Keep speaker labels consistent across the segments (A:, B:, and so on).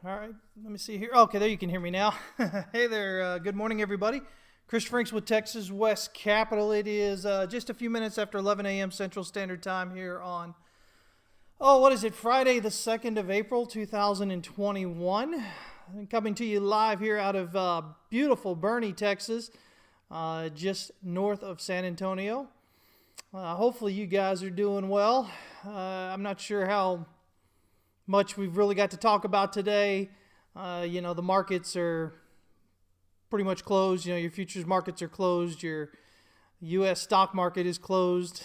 A: All right, let me see here. Okay, there you can hear me now. Hey there, good morning, everybody. Chris Franks with Texas West Capital. It is just a few minutes after 11 a.m. Central Standard Time here on, what is it, Friday the 2nd of April, 2021. I'm coming to you live here out of beautiful Boerne, Texas, just north of San Antonio. Hopefully you guys are doing well. I'm not sure how much we've really got to talk about today. The markets are pretty much closed. Your futures markets are closed. Your U.S. stock market is closed.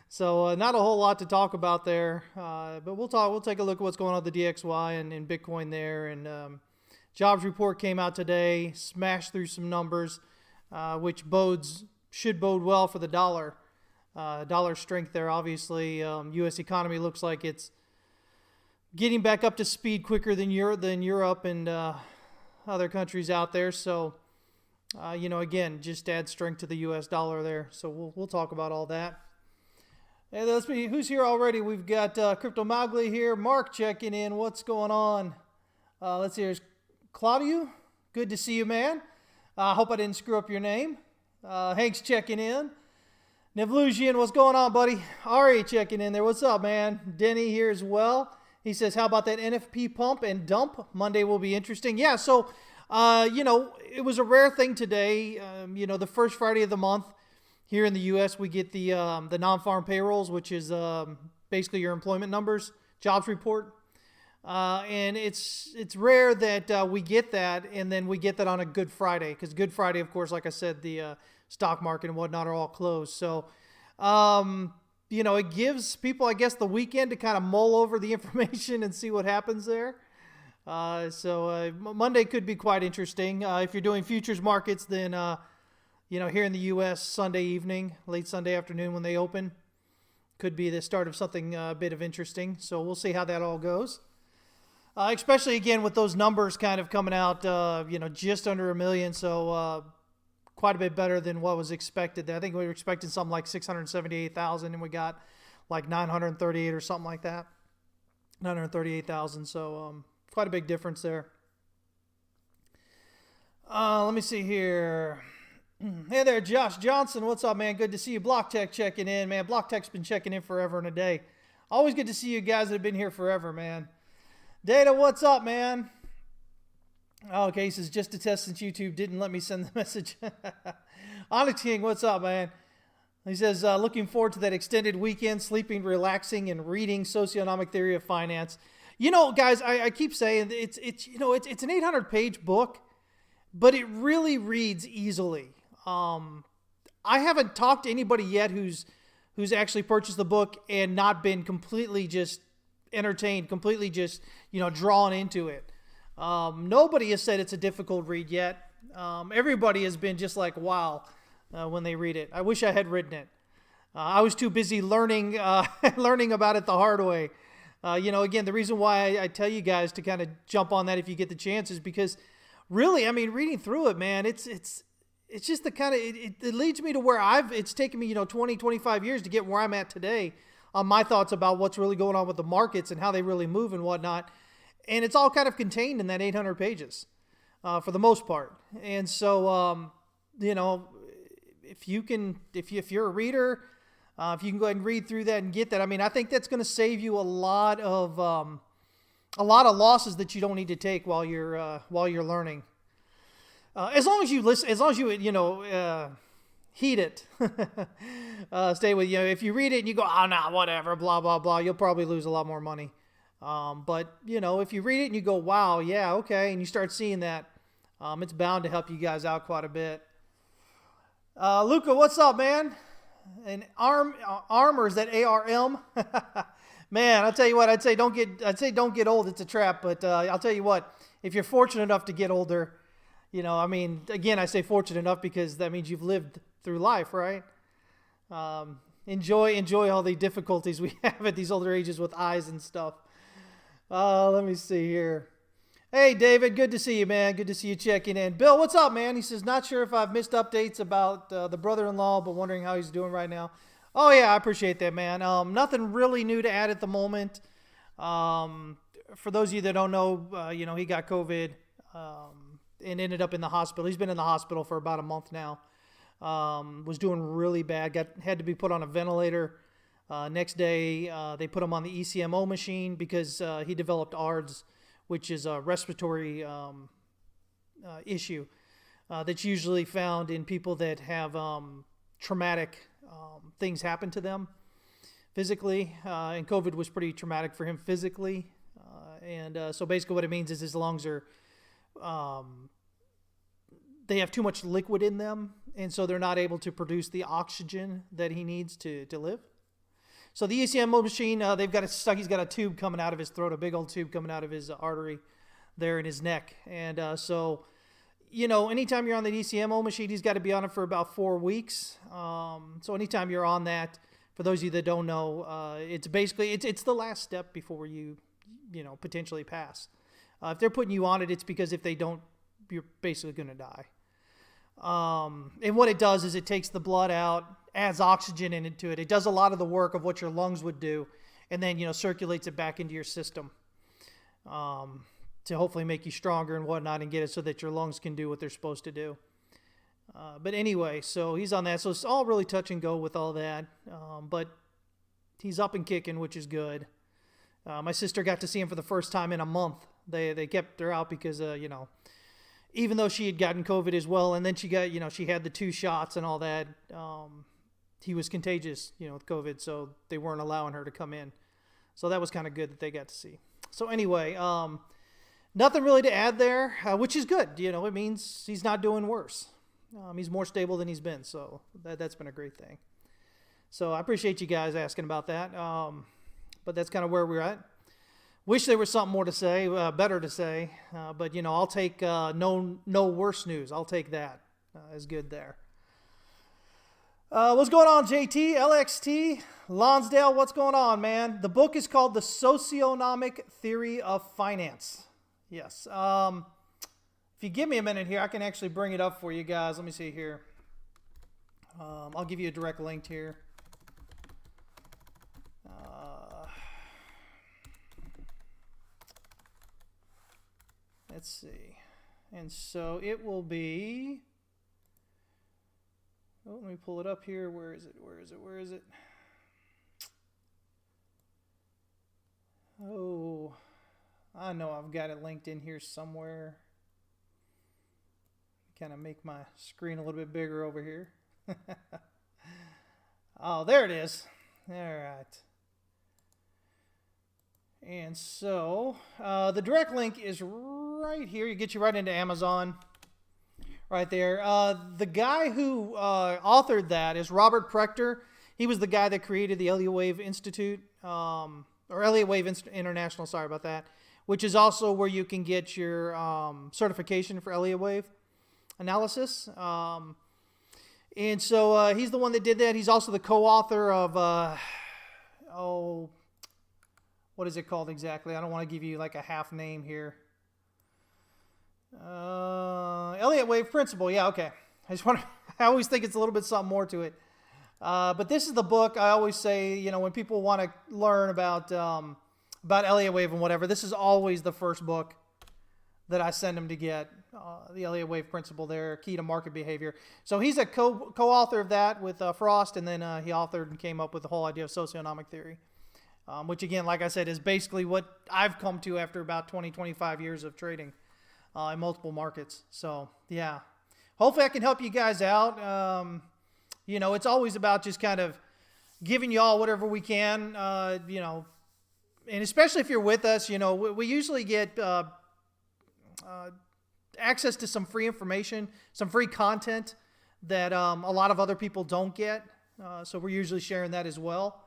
A: So not a whole lot to talk about there. But we'll take a look at what's going on with the DXY and Bitcoin there. And jobs report came out today, smashed through some numbers, which should bode well for the dollar. Dollar strength there, obviously. U.S. economy looks like it's getting back up to speed quicker than Europe and other countries out there. So, again, just add strength to the U.S. dollar there. So we'll talk about all that. Hey, let's see who's here already. We've got Crypto Mowgli here. Mark checking in. What's going on? Let's see. Here's Claudio. Good to see you, man. I hope I didn't screw up your name. Hank's checking in. Nevlusian, what's going on, buddy? Ari checking in there. What's up, man? Denny here as well. He says, how about that NFP pump and dump? Monday will be interesting. Yeah, so, it was a rare thing today. The first Friday of the month here in the U.S., we get the non-farm payrolls, which is basically your employment numbers, jobs report. And it's rare that we get that, and then we get that on a Good Friday. Because Good Friday, of course, like I said, the stock market and whatnot are all closed. So, it gives people, I guess, the weekend to kind of mull over the information and see what happens there. So Monday could be quite interesting. If you're doing futures markets, then, here in the U.S., Sunday evening, late Sunday afternoon when they open, could be the start of something a bit of interesting. So we'll see how that all goes. Especially, again, with those numbers kind of coming out, just under 1 million. So quite a bit better than what was expected. I think we were expecting something like 678,000, and we got like 938 or something like that. 938,000. So quite a big difference there. Let me see here. Hey there, Josh Johnson. What's up, man? Good to see you. BlockTech checking in, man. BlockTech's been checking in forever and a day. Always good to see you guys that have been here forever, man. Data, what's up, man? Okay, he says, just to test since YouTube didn't let me send the message. Onyx King, what's up, man? He says, looking forward to that extended weekend, sleeping, relaxing, and reading Socioeconomic Theory of Finance. Guys, I keep saying it's an 800-page book, but it really reads easily. I haven't talked to anybody yet who's actually purchased the book and not been completely just entertained, completely just, drawn into it. Nobody has said it's a difficult read yet. Everybody has been just like, wow, when they read it. I wish I had written it. I was too busy learning about it the hard way. Again, the reason why I tell you guys to kind of jump on that if you get the chance is because really, reading through it, man, it's just the kind of, it leads me to where it's taken me, 20, 25 years to get where I'm at today on my thoughts about what's really going on with the markets and how they really move and whatnot. And it's all kind of contained in that 800 pages for the most part. And so, if you're a reader, if you can go ahead and read through that and get that, I think that's going to save you a lot of losses that you don't need to take while you're learning. As long as you listen, as long as you, heed it, stay with, if you read it and you go, oh, nah, whatever, blah, blah, blah, you'll probably lose a lot more money. But if you read it and you go, wow, yeah, okay, and you start seeing that, it's bound to help you guys out quite a bit. Luca, what's up, man? And armor, is that ARM? Man, I'll tell you what, I'd say don't get old. It's a trap, but I'll tell you what, if you're fortunate enough to get older, again, I say fortunate enough because that means you've lived through life, right? Enjoy all the difficulties we have at these older ages with eyes and stuff. Let me see here. Hey, David, good to see you, man. Good to see you checking in. Bill, what's up, man? He says, not sure if I've missed updates about the brother-in-law, but wondering how he's doing right now. Oh, yeah, I appreciate that, man. Nothing really new to add at the moment. for those of you that don't know, he got COVID and ended up in the hospital. He's been in the hospital for about a month now. Was doing really bad. Had to be put on a ventilator. Next day, they put him on the ECMO machine because he developed ARDS, which is a respiratory issue that's usually found in people that have traumatic things happen to them physically. And COVID was pretty traumatic for him physically. So basically what it means is his lungs are, they have too much liquid in them, and so they're not able to produce the oxygen that he needs to live. So the ECMO machine, they've got it stuck. He's got a tube coming out of his throat, a big old tube coming out of his artery there in his neck. And so anytime you're on the ECMO machine, he's got to be on it for about 4 weeks. So anytime you're on that, for those of you that don't know, it's basically, it's the last step before you potentially pass. If they're putting you on it, it's because if they don't, you're basically going to die. And what it does is it takes the blood out, adds oxygen into it. It does a lot of the work of what your lungs would do, and then, circulates it back into your system to hopefully make you stronger and whatnot and get it so that your lungs can do what they're supposed to do. But anyway, so he's on that. So it's all really touch and go with all that. But he's up and kicking, which is good. My sister got to see him for the first time in a month. They kept her out because, even though she had gotten COVID as well, and then she got, she had the 2 shots and all that, he was contagious, with COVID, so they weren't allowing her to come in. So that was kind of good that they got to see. So anyway, nothing really to add there, which is good. It means he's not doing worse. He's more stable than he's been, so that's been a great thing. So I appreciate you guys asking about that, but that's kind of where we're at. Wish there was something more to say, better to say, but I'll take no worse news. I'll take that as good there. What's going on, JT, LXT, Lonsdale? What's going on, man? The book is called The Socioeconomic Theory of Finance. Yes. If you give me a minute here, I can actually bring it up for you guys. Let me see here. I'll give you a direct link here. Let's see. And so it will be, let me pull it up here. Where is it? Oh, I know I've got it linked in here somewhere. Kind of make my screen a little bit bigger over here. Oh, there it is. All right. And so the direct link is right here. You get you right into Amazon right there. The guy who authored that is Robert Prechter. He was the guy that created the Elliott Wave Institute, or Elliott Wave International, sorry about that, which is also where you can get your certification for Elliott Wave analysis. And so he's the one that did that. He's also the co-author of, what is it called exactly? I don't want to give you like a half name here. Elliott Wave Principle. Yeah, okay. I always think it's a little bit something more to it. But this is the book I always say, when people want to learn about Elliott Wave and whatever, this is always the first book that I send them to get. The Elliott Wave Principle there, Key to Market Behavior. So he's a co-author of that with Frost, and then he authored and came up with the whole idea of socioeconomic theory. Which again, like I said, is basically what I've come to after about 20, 25 years of trading in multiple markets. So yeah, hopefully I can help you guys out. It's always about just kind of giving you all whatever we can, and especially if you're with us, we usually get access to some free information, some free content that a lot of other people don't get. So we're usually sharing that as well.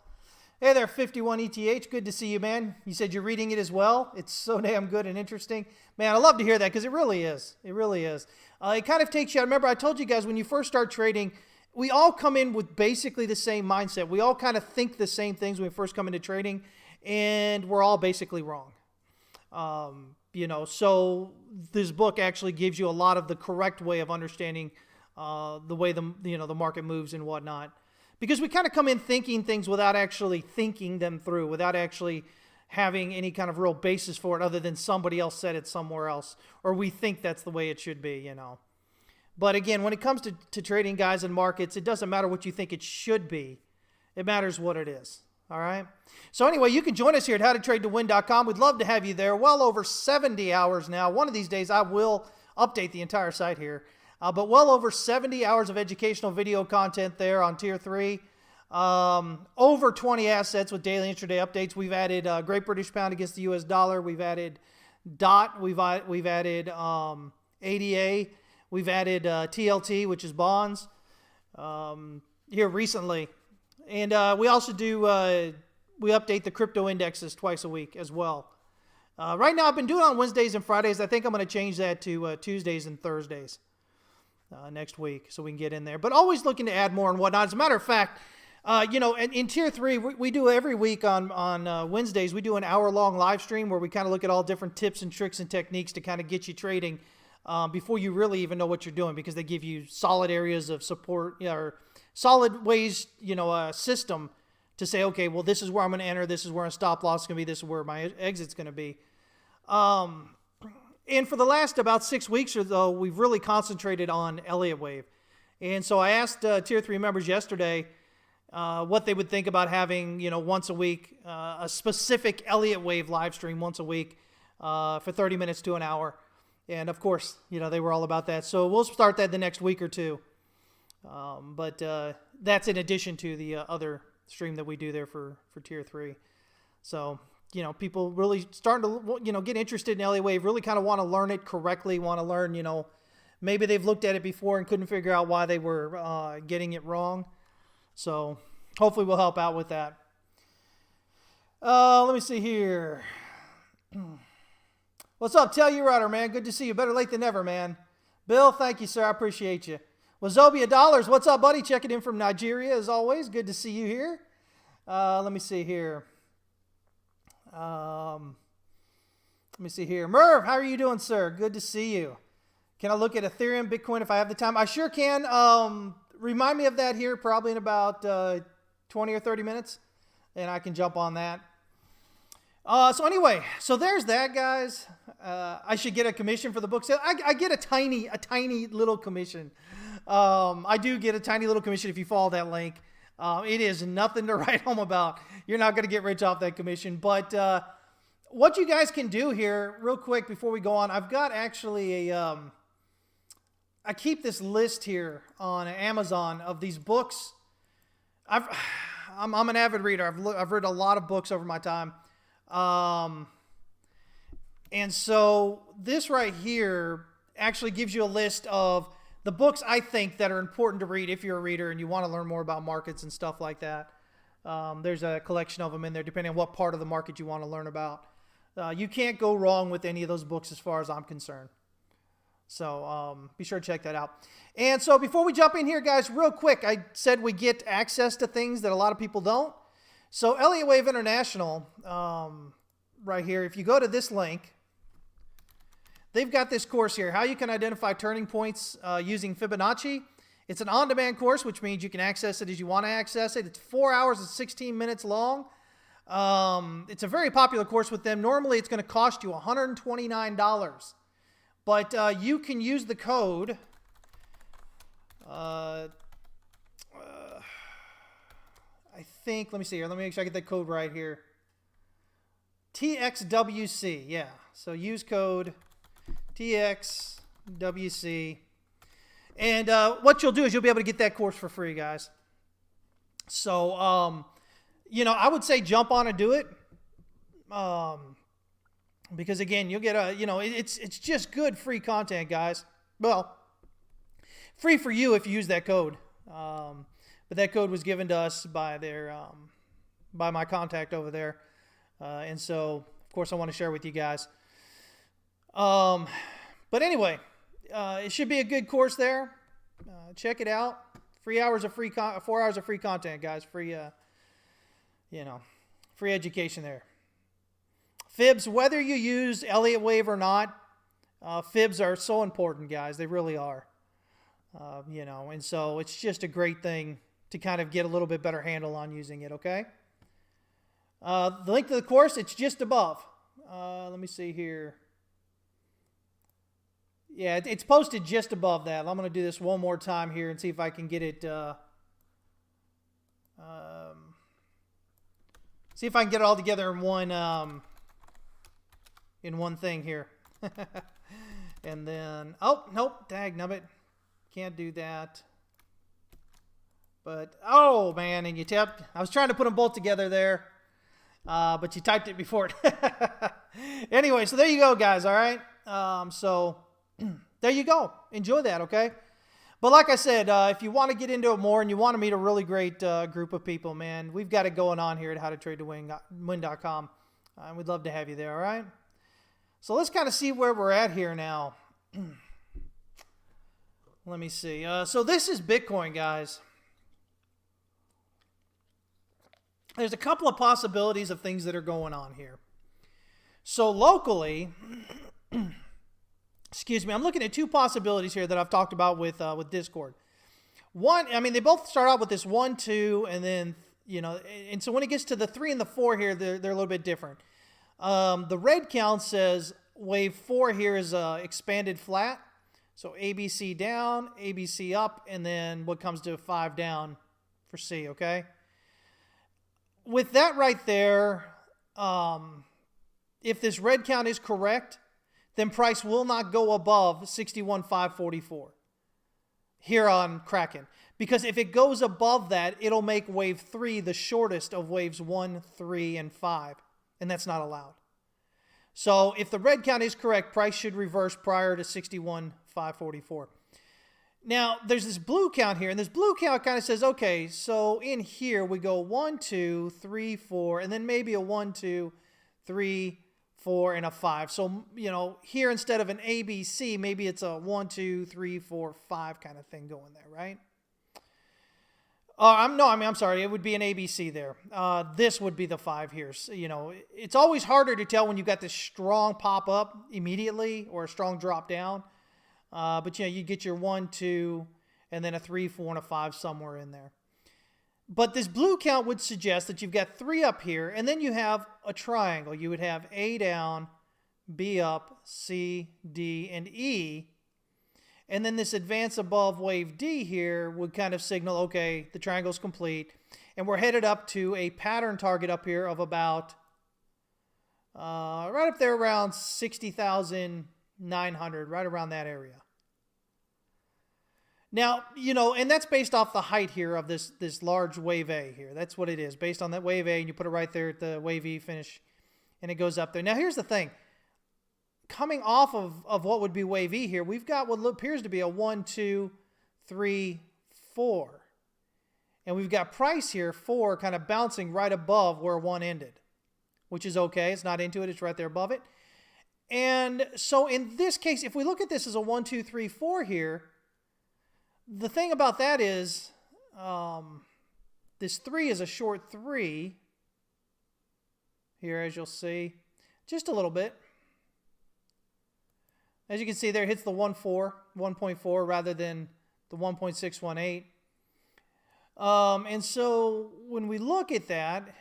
A: Hey there, 51ETH. Good to see you, man. You said you're reading it as well. It's so damn good and interesting. Man, I love to hear that because it really is. It really is. It kind of takes you, I remember I told you guys when you first start trading, we all come in with basically the same mindset. We all kind of think the same things when we first come into trading, and we're all basically wrong. So this book actually gives you a lot of the correct way of understanding the way the market moves and whatnot. Because we kind of come in thinking things without actually thinking them through, without actually, having any kind of real basis for it other than somebody else said it somewhere else, or we think that's the way it should be, you know. But again, when it comes to trading, guys, in markets, it doesn't matter what you think it should be. It matters what it is. All right. So anyway, you can join us here at howtotradetowin.com. We'd love to have you there. Well over 70 hours now. One of these days I will update the entire site here. But well over 70 hours of educational video content there on Tier 3. Over 20 assets with daily intraday updates. We've added Great British Pound against the US dollar. We've added DOT. We've added ADA. We've added TLT, which is bonds, here recently. And we also do, we update the crypto indexes twice a week as well. Right now, I've been doing it on Wednesdays and Fridays. I think I'm going to change that to Tuesdays and Thursdays next week so we can get in there. But always looking to add more and whatnot. As a matter of fact, you know, in Tier 3, we do every week on Wednesdays, we do an hour-long live stream where we kind of look at all different tips and tricks and techniques to kind of get you trading before you really even know what you're doing, because they give you solid areas of support, you know, or solid ways, you know, system to say, okay, well, this is where I'm going to enter, this is where a stop loss is going to be, this is where my exit's going to be. And for the last about 6 weeks or so, we've really concentrated on Elliott Wave. And so I asked Tier 3 members yesterday what they would think about having, you know, once a week, a specific Elliott Wave live stream once a week for 30 minutes to an hour. And of course, you know, they were all about that. So we'll start that the next week or two. But that's in addition to the other stream that we do there for Tier 3. So, you know, people really starting to, you know, get interested in Elliott Wave, really kind of want to learn it correctly, want to learn, you know, maybe they've looked at it before and couldn't figure out why they were getting it wrong. So hopefully we'll help out with that. Let me see here. What's up, Telluride, man? Good to see you. Better late than never, man. Bill, thank you, sir. I appreciate you. Wazobia Dollars, what's up, buddy? Checking in from Nigeria, as always. Good to see you here. Let me see here. Merv, how are you doing, sir? Good to see you. Can I look at Ethereum, Bitcoin if I have the time? I sure can. Remind me of that here probably in about 20 or 30 minutes, and I can jump on that. So anyway, so there's that, guys. I should get a commission for the book sale. I get a tiny little commission. I do get a tiny little commission if you follow that link. It is nothing to write home about. You're not going to get rich off that commission. But what you guys can do here, real quick before we go on, I've got actually a, I keep this list here on Amazon of these books. I'm an avid reader. I've read a lot of books over my time. And so this right here actually gives you a list of the books I think that are important to read if you're a reader and you want to learn more about markets and stuff like that. There's a collection of them in there depending on what part of the market you want to learn about. You can't go wrong with any of those books as far as I'm concerned. So be sure to check that out. And so before we jump in here, guys, real quick, I said we get access to things that a lot of people don't. So Elliott Wave International, right here, if you go to this link, they've got this course here, how you can identify turning points using Fibonacci. It's an on-demand course, which means you can access it as you want to access it. It's 4 hours and 16 minutes long. It's a very popular course with them. Normally, it's going to cost you $129. But you can use the code, I think, let me see here. Let me make sure I get that code right here. TXWC, yeah. So use code TXWC. And what you'll do is you'll be able to get that course for free, guys. So, you know, I would say jump on and do it. Because again, you'll get a, you know, it's just good free content, guys. Well, free for you if you use that code. But that code was given to us by their, by my contact over there. And so, of course, I want to share with you guys. But anyway, it should be a good course there. Check it out. 4 hours of free content, guys. Free, you know, free education there. Fibs, whether you use Elliott Wave or not, fibs are so important, guys. They really are. You know, and so it's just a great thing to kind of get a little bit better handle on using it, okay? The length of the course, it's just above. Let me see here. Yeah, it's posted just above that. I'm going to do this one more time here and see if I can get it. See if I can get it all together in one thing here. And then, oh, nope, dagnabbit. Can't do that. But, oh, man, and you tapped. I was trying to put them both together there, but you typed it before it. Anyway, so there you go, guys, all right? So there you go. Enjoy that, okay? But like I said, if you want to get into it more and you want to meet a really great group of people, man, we've got it going on here at howtotradetowin.com. We'd love to have you there, all right? So let's kind of see where we're at here now. Let me see. So this is Bitcoin, guys. There's a couple of possibilities of things that are going on here. So locally, excuse me, I'm looking at two possibilities here that I've talked about with Discord. One, I mean, they both start out with this 1, 2, and then, you know, and so when it gets to the 3 and the 4 here, they're a little bit different. The red count says wave 4 here is expanded flat. So ABC down, ABC up, and then what comes to 5 down for C, okay? With that right there, if this red count is correct, then price will not go above 61,544 here on Kraken. Because if it goes above that, it'll make wave 3 the shortest of waves 1, 3, and 5. And that's not allowed. So if the red count is correct, price should reverse prior to 61,544. Now, there's this blue count here, and this blue count kind of says, okay, so in here we go 1, 2, 3, 4, and then maybe a 1, 2, 3, 4, and a 5. So, you know, here instead of an ABC, maybe it's a 1, 2, 3, 4, 5 kind of thing going there, right? I'm sorry. It would be an ABC there. This would be the 5 here. So, you know, it's always harder to tell when you've got this strong pop up immediately or a strong drop down. But, you know, you get your 1, 2, and then a 3, 4, and a 5 somewhere in there. But this blue count would suggest that you've got 3 up here, and then you have a triangle. You would have A down, B up, C, D, and E. And then this advance above wave D here would kind of signal, okay, the triangle's complete. And we're headed up to a pattern target up here of about, right up there around 60,900, right around that area. Now, you know, and that's based off the height here of this large wave A here. That's what it is, based on that wave A, and you put it right there at the wave E finish, and it goes up there. Now, here's the thing. Coming off of what would be wave E here, we've got what appears to be a 1, 2, 3, 4. And we've got price here, 4, kind of bouncing right above where 1 ended, which is okay. It's not into it. It's right there above it. And so in this case, if we look at this as a 1, 2, 3, 4 here, the thing about that is this 3 is a short 3 here, as you'll see, just a little bit. As you can see there, it hits the 1.4 rather than the 1.618. And so when we look at that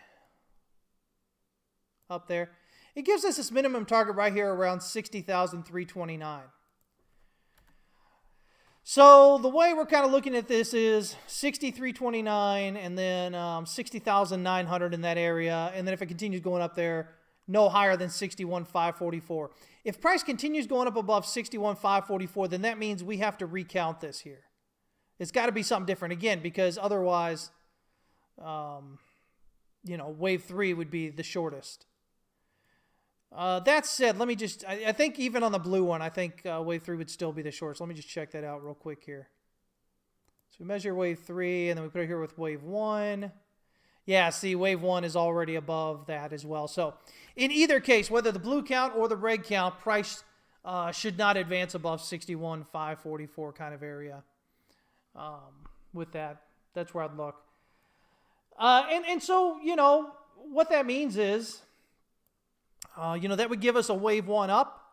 A: up there, it gives us this minimum target right here around 60,329. So the way we're kind of looking at this is 6329 and then 60,900 in that area. And then if it continues going up there, no higher than 61,544. If price continues going up above 61,544, then that means we have to recount this here. It's got to be something different again, because otherwise, you know, wave 3 would be the shortest. That said, let me just, I think even on the blue one, I think wave 3 would still be the shortest. Let me just check that out real quick here. So we measure wave 3, and then we put it here with wave 1. Yeah, see, wave 1 is already above that as well. So in either case, whether the blue count or the red count, price should not advance above 61,544 kind of area. With that, that's where I'd look. And so, you know, what that means is, you know, that would give us a wave 1 up,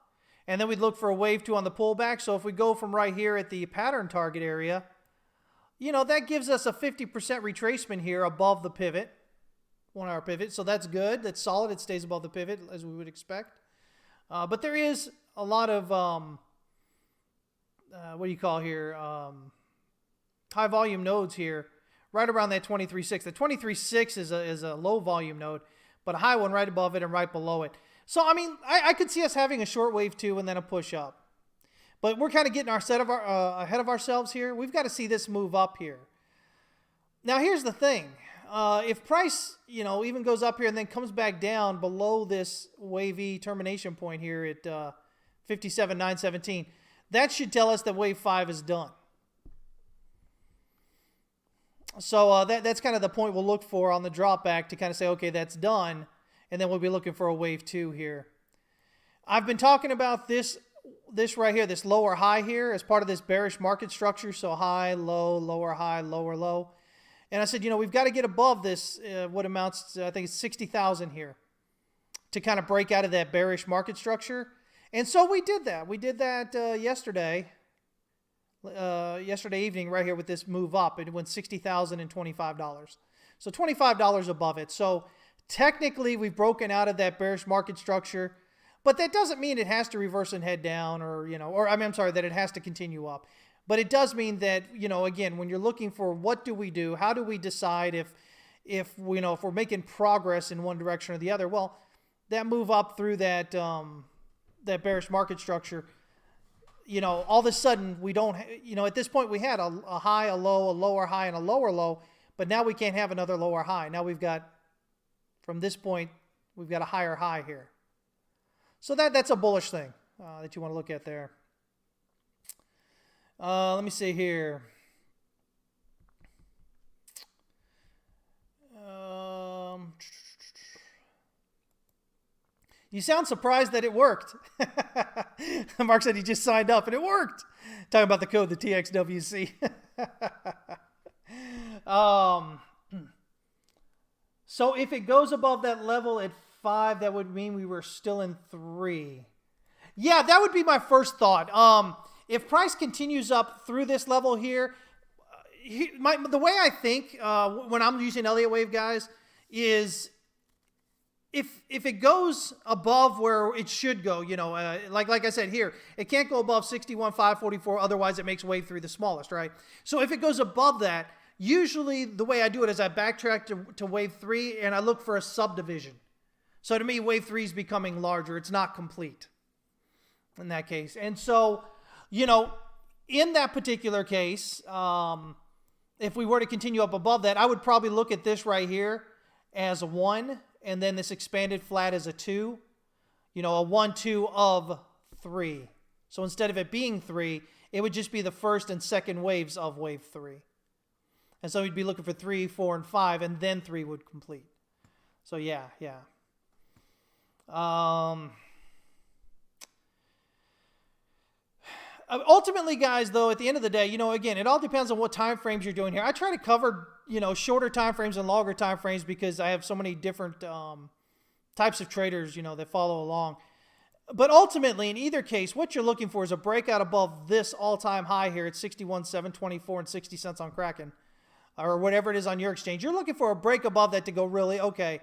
A: and then we'd look for a wave 2 on the pullback. So if we go from right here at the pattern target area, you know, that gives us a 50% retracement here above the pivot, 1 hour pivot. So that's good. That's solid. It stays above the pivot as we would expect. But there is a lot of, what do you call here? High volume nodes here, right around that 23.6. The 23.6 is a low volume node, but a high one right above it and right below it. So, I mean, I could see us having a short wave 2 and then a push up. But we're kind of getting ahead of ourselves here. We've got to see this move up here. Now, here's the thing. If price, even goes up here and then comes back down below this wave E termination point here at 57,917, that should tell us that wave 5 is done. So that's kind of the point we'll look for on the drop back to kind of say, okay, that's done. And then we'll be looking for a wave 2 here. I've been talking about this right here, this lower high here as part of this bearish market structure. So high, low, lower high, lower low. And I said, we've got to get above this, what amounts to, I think it's 60,000 here to kind of break out of that bearish market structure. And so we did that. We did that yesterday evening right here with this move up. It went $60,025. So $25 above it. So technically we've broken out of that bearish market structure, but that doesn't mean it has to reverse and head down that it has to continue up. But it does mean that, again, when you're looking for what do we do, how do we decide if we're making progress in one direction or the other? Well, that move up through that bearish market structure, all of a sudden we don't, at this point we had a high, a low, a lower high, and a lower low, but now we can't have another lower high. Now we've got, from this point, we've got a higher high here. So that's a bullish thing that you want to look at there. Let me see here. You sound surprised that it worked. Mark said he just signed up and it worked. Talking about the code, the TXWC. So if it goes above that level at 5, that would mean we were still in 3. Yeah, that would be my first thought. If price continues up through this level here, the way I think when I'm using Elliott Wave, guys, is if it goes above where it should go, like I said here, it can't go above 61,544, otherwise it makes wave 3 the smallest, right? So if it goes above that, usually the way I do it is I backtrack to wave 3 and I look for a subdivision. So to me, wave 3 is becoming larger. It's not complete in that case. And so, in that particular case, if we were to continue up above that, I would probably look at this right here as a 1, and then this expanded flat as a 2, a 1, 2 of 3. So instead of it being 3, it would just be the first and second waves of wave 3. And so we'd be looking for 3, 4, and 5, and then 3 would complete. So yeah. Ultimately, guys, though, at the end of the day, again, it all depends on what time frames you're doing here. I try to cover, shorter time frames and longer time frames because I have so many different types of traders, that follow along. But ultimately, in either case, what you're looking for is a breakout above this all-time high here at 61,724 and 60 cents on Kraken, or whatever it is on your exchange. You're looking for a break above that to go really, okay,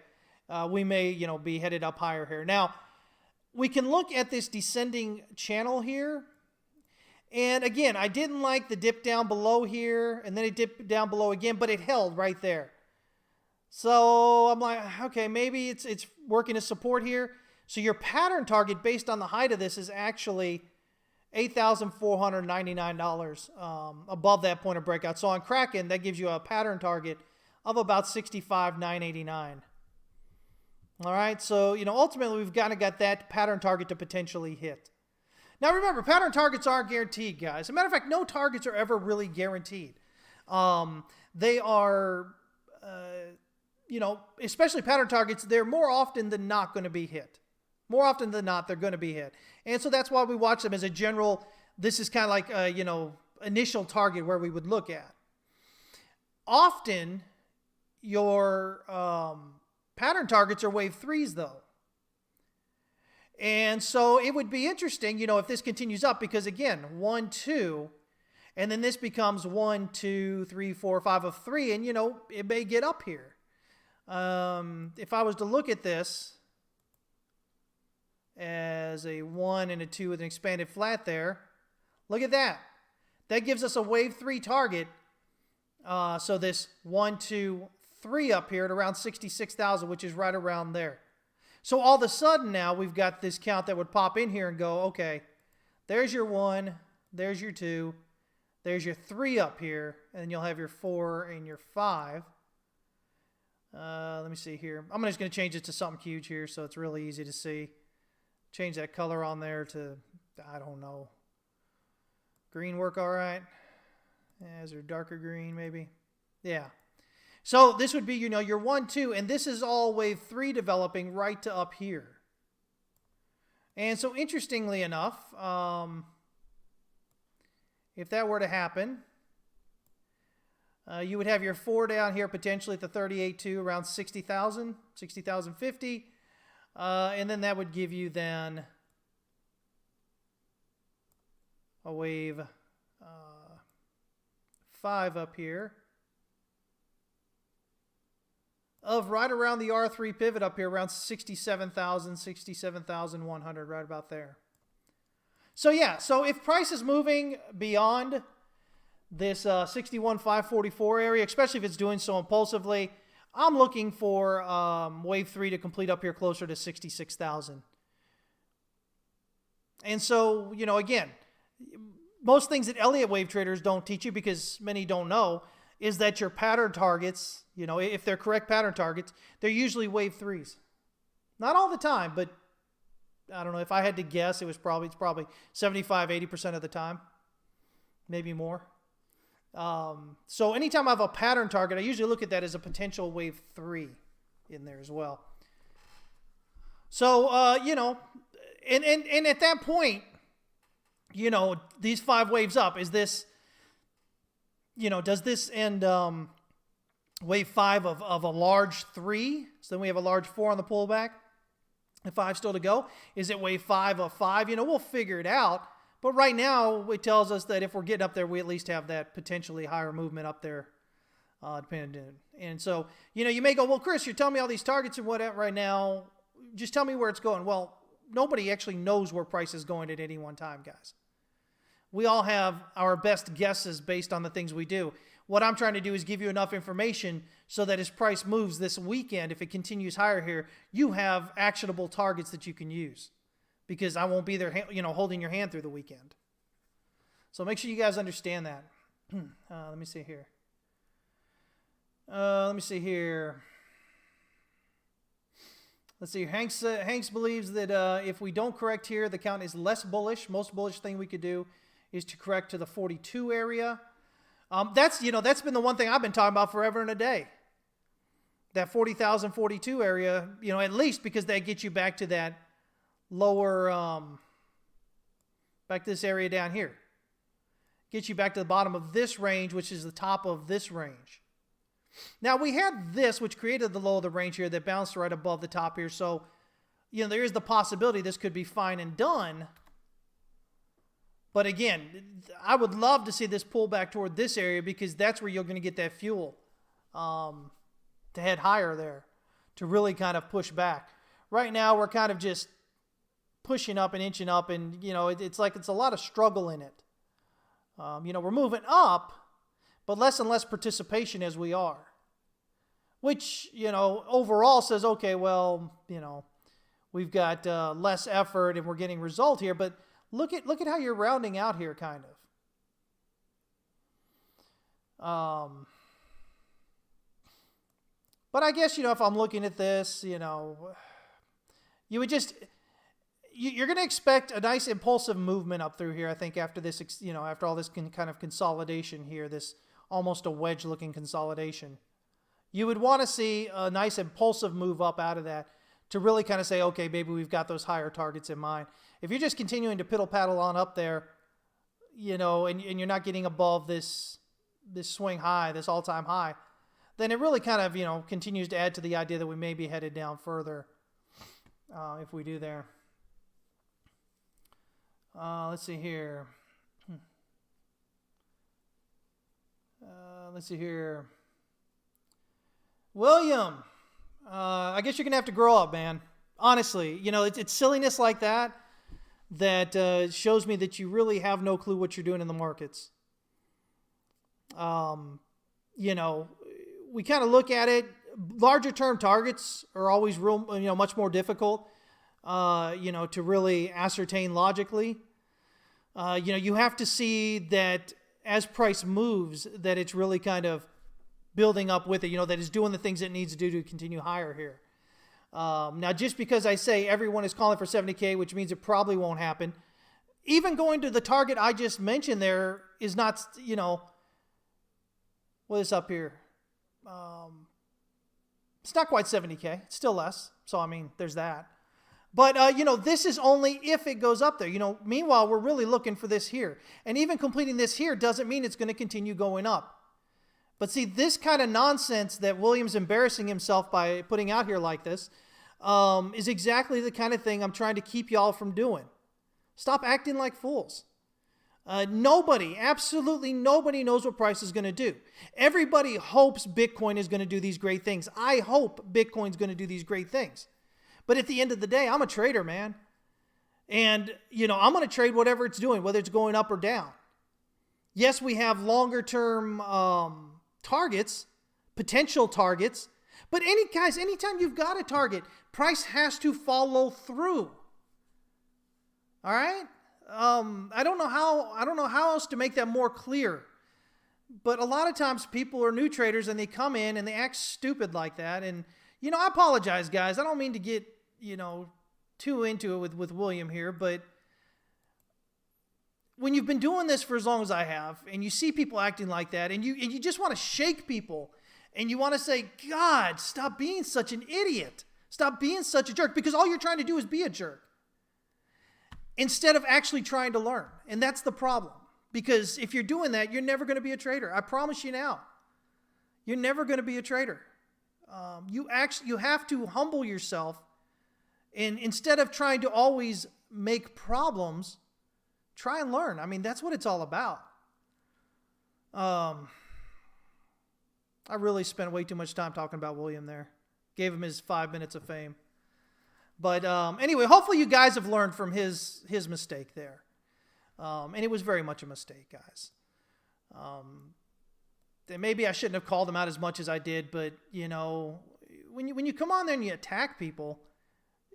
A: we may, be headed up higher here. Now, we can look at this descending channel here. And again, I didn't like the dip down below here, and then it dipped down below again, but it held right there. So I'm like, okay, maybe it's working as support here. So your pattern target based on the height of this is actually $8,499 above that point of breakout. So on Kraken, that gives you a pattern target of about $65,989. All right, so ultimately we've kind of got that pattern target to potentially hit. Now remember, pattern targets aren't guaranteed, guys. As a matter of fact, no targets are ever really guaranteed. They are, especially pattern targets, they're more often than not going to be hit. More often than not, they're going to be hit. And so that's why we watch them as a general, this is kind of like, initial target where we would look at. Often, your pattern targets are wave 3s, though. And so it would be interesting, if this continues up, because again, 1, 2, and then this becomes 1, 2, 3, 4, 5 of 3, and it may get up here. If I was to look at this as a 1 and a 2 with an expanded flat there, look at that. That gives us a wave 3 target. So this 1, 2, 3 up here at around 66,000, which is right around there. So all of a sudden now we've got this count that would pop in here and go, okay, there's your 1, there's your 2, there's your 3 up here, and then you'll have your 4 and your 5. Let me see here. I'm just going to change it to something huge here so it's really easy to see. Change that color on there to, I don't know, green work all right? Yeah, is there darker green maybe? Yeah. So this would be, your 1, 2, and this is all wave 3 developing right to up here. And so interestingly enough, if that were to happen, you would have your 4 down here potentially at the 38.2 around 60,000, 60,050. And then that would give you then a wave 5 up here of right around the R3 pivot up here around 67,000, 67,100, right about there. So yeah, so if price is moving beyond this 61,544 area, especially if it's doing so impulsively, I'm looking for wave 3 to complete up here closer to 66,000. And so, again, most things that Elliott Wave traders don't teach you, because many don't know, is that your pattern targets, if they're correct pattern targets, they're usually wave 3s. Not all the time, but I don't know. If I had to guess, it's probably 75, 80% of the time, maybe more. So anytime I have a pattern target, I usually look at that as a potential wave 3 in there as well. So, and at that point, these 5 waves up, is this, does this end wave 5 of a large 3? So then we have a large 4 on the pullback and 5 still to go. Is it wave 5 of 5? We'll figure it out. But right now, it tells us that if we're getting up there, we at least have that potentially higher movement up there, dependent. And so, you may go, well, Chris, you're telling me all these targets and whatever right now. Just tell me where it's going. Well, nobody actually knows where price is going at any one time, guys. We all have our best guesses based on the things we do. What I'm trying to do is give you enough information so that as price moves this weekend, if it continues higher here, you have actionable targets that you can use. Because I won't be there, holding your hand through the weekend. So make sure you guys understand that. Let me see here. Let's see. Hanks believes that if we don't correct here, the count is less bullish. Most bullish thing we could do is to correct to the 42 area. That's been the one thing I've been talking about forever and a day. That 40,042 area, at least, because that gets you back to that lower, back to this area down here. Gets you back to the bottom of this range, which is the top of this range. Now, we had this, which created the low of the range here that bounced right above the top here. So, there is the possibility this could be fine and done. But again, I would love to see this pull back toward this area, because that's where you're going to get that fuel to head higher there, to really kind of push back. Right now, we're kind of just pushing up and inching up, and it's like it's a lot of struggle in it. We're moving up, but less and less participation as we are, which overall says, okay, well, we've got less effort and we're getting result here. But look at how you're rounding out here, kind of. But I guess if I'm looking at this, you would just. You're going to expect a nice impulsive movement up through here, I think, after this, after all this kind of consolidation here, this almost a wedge-looking consolidation. You would want to see a nice impulsive move up out of that to really kind of say, okay, maybe we've got those higher targets in mind. If you're just continuing to piddle-paddle on up there, and you're not getting above this swing high, this all-time high, then it really kind of, continues to add to the idea that we may be headed down further if we do there. Let's see here. William, I guess you're going to have to grow up, man. Honestly, it's silliness like that that shows me that you really have no clue what you're doing in the markets. We kind of look at it. Larger term targets are always much more difficult, to really ascertain logically. You have to see that as price moves, that it's really kind of building up with it, that it's doing the things it needs to do to continue higher here. Now, just because I say everyone is calling for 70K, which means it probably won't happen, even going to the target I just mentioned there is not, what is up here? It's not quite 70K. It's still less. So, there's that. But, this is only if it goes up there. Meanwhile, we're really looking for this here. And even completing this here doesn't mean it's going to continue going up. But see, this kind of nonsense that William's embarrassing himself by putting out here like this is exactly the kind of thing I'm trying to keep y'all from doing. Stop acting like fools. Absolutely nobody knows what price is going to do. Everybody hopes Bitcoin is going to do these great things. I hope Bitcoin's going to do these great things. But at the end of the day, I'm a trader, man. And, I'm going to trade whatever it's doing, whether it's going up or down. Yes, we have longer term targets, potential targets. But anytime you've got a target, price has to follow through. All right? I don't know how else to make that more clear. But a lot of times people are new traders and they come in and they act stupid like that. And, I apologize, guys. I don't mean to get, too into it with William here. But when you've been doing this for as long as I have and you see people acting like that and you just want to shake people and you want to say, God, stop being such an idiot. Stop being such a jerk, because all you're trying to do is be a jerk instead of actually trying to learn. And that's the problem, because if you're doing that, you're never going to be a trader. I promise you now, you're never going to be a trader. You have to humble yourself, and instead of trying to always make problems, try and learn. That's what it's all about. I really spent way too much time talking about William there. Gave him his 5 minutes of fame. But anyway, hopefully you guys have learned from his mistake there. And it was very much a mistake, guys. Maybe I shouldn't have called him out as much as I did, but, when you come on there and you attack people,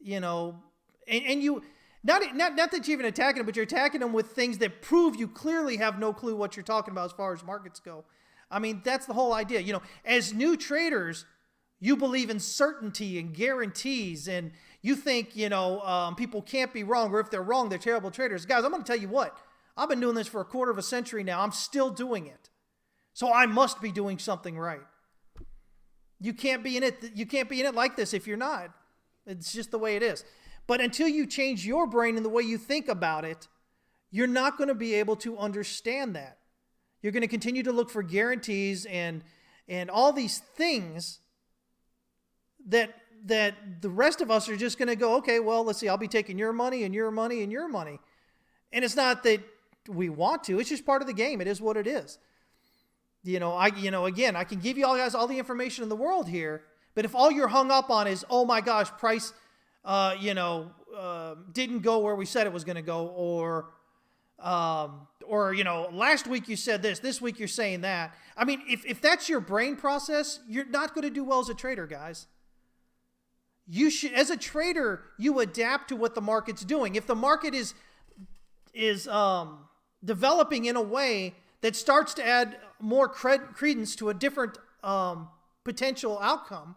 A: and you, not that you're even attacking them, but you're attacking them with things that prove you clearly have no clue what you're talking about as far as markets go. That's the whole idea. As new traders, you believe in certainty and guarantees, and you think, people can't be wrong, or if they're wrong, they're terrible traders. Guys, I'm going to tell you what. I've been doing this for a quarter of a century now. I'm still doing it. So I must be doing something right. You can't be in it like this if you're not. It's just the way it is. But until you change your brain and the way you think about it, you're not going to be able to understand that. You're going to continue to look for guarantees and all these things that the rest of us are just going to go, okay, well, let's see, I'll be taking your money and your money and your money. And it's not that we want to, it's just part of the game. It is what it is. Again, I can give you all guys all the information in the world here, but if all you're hung up on is, oh my gosh, price, didn't go where we said it was going to go, or last week you said this week you're saying that. If that's your brain process, you're not going to do well as a trader, guys. You should, as a trader, you adapt to what the market's doing. If the market is developing in a way that starts to add more credence to a different potential outcome,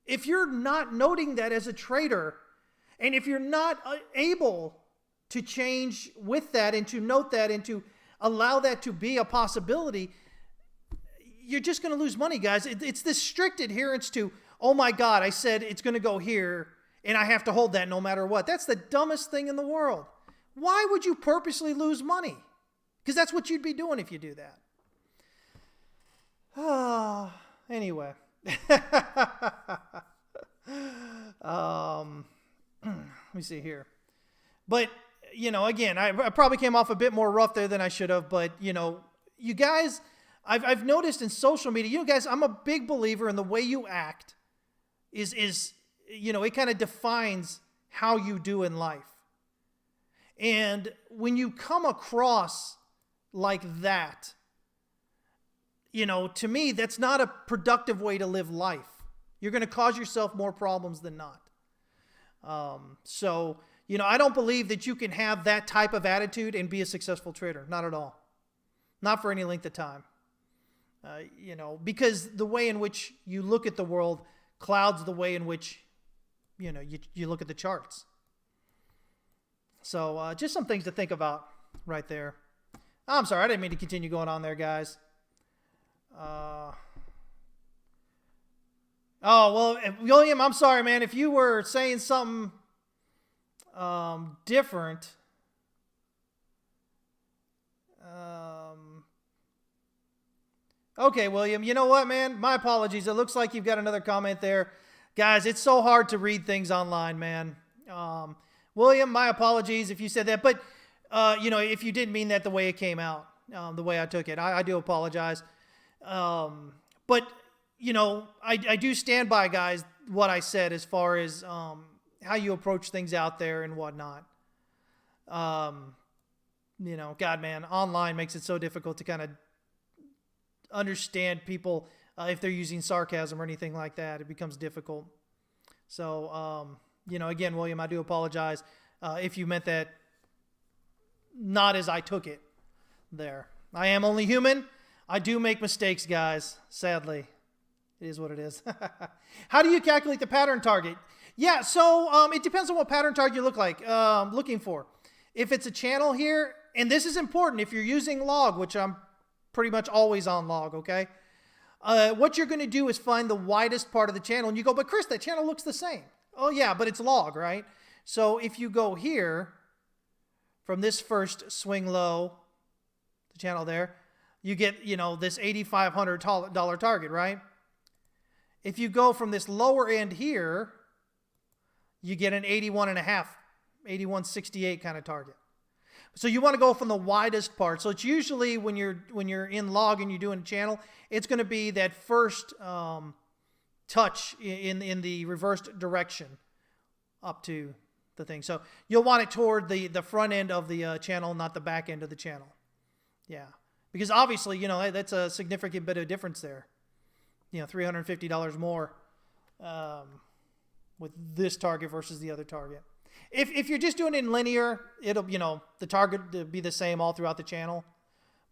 A: if you're not noting that as a trader, and if you're not able to change with that and to note that and to allow that to be a possibility, you're just going to lose money, guys. It's this strict adherence to, oh my God, I said it's going to go here and I have to hold that no matter what. That's the dumbest thing in the world. Why would you purposely lose money? Because that's what you'd be doing if you do that. Anyway. Let me see here. But, again, I probably came off a bit more rough there than I should have. But, you guys, I've noticed in social media, guys, I'm a big believer in the way you act is it kind of defines how you do in life. And when you come across like that, to me, that's not a productive way to live life. You're going to cause yourself more problems than not. So, I don't believe that you can have that type of attitude and be a successful trader. Not at all. Not for any length of time. Because the way in which you look at the world clouds the way in which, you look at the charts. So, just some things to think about right there. I'm sorry, I didn't mean to continue going on there, guys. William, I'm sorry, man. If you were saying something different, okay, William, you know what, man? My apologies. It looks like you've got another comment there. Guys, it's so hard to read things online, man. William, my apologies if you said that. But, if you didn't mean that the way it came out, the way I took it, I do apologize. But, I do stand by, guys, what I said as far as how you approach things out there and whatnot. God, man, online makes it so difficult to kind of understand people if they're using sarcasm or anything like that. It becomes difficult. So, again, William, I do apologize if you meant that not as I took it there. I am only human. I do make mistakes, guys, sadly. It is what it is. How do you calculate the pattern target? Yeah, so it depends on what pattern target you looking for. If it's a channel here, and this is important if you're using log, which I'm pretty much always on log, okay? What you're going to do is find the widest part of the channel, and you go, but Chris, that channel looks the same. Oh, yeah, but it's log, right? So if you go here, from this first swing low, the channel there, you get, this $8,500 target, right? If you go from this lower end here, you get an 81.5, 81.68 kind of target. So you want to go from the widest part. So it's usually when you're in log and you're doing a channel, it's going to be that first touch in the reversed direction up to the thing. So you'll want it toward the front end of the channel, not the back end of the channel. Yeah, because obviously, that's a significant bit of difference there. $350 more with this target versus the other target. If you're just doing it in linear, it'll, the target will be the same all throughout the channel.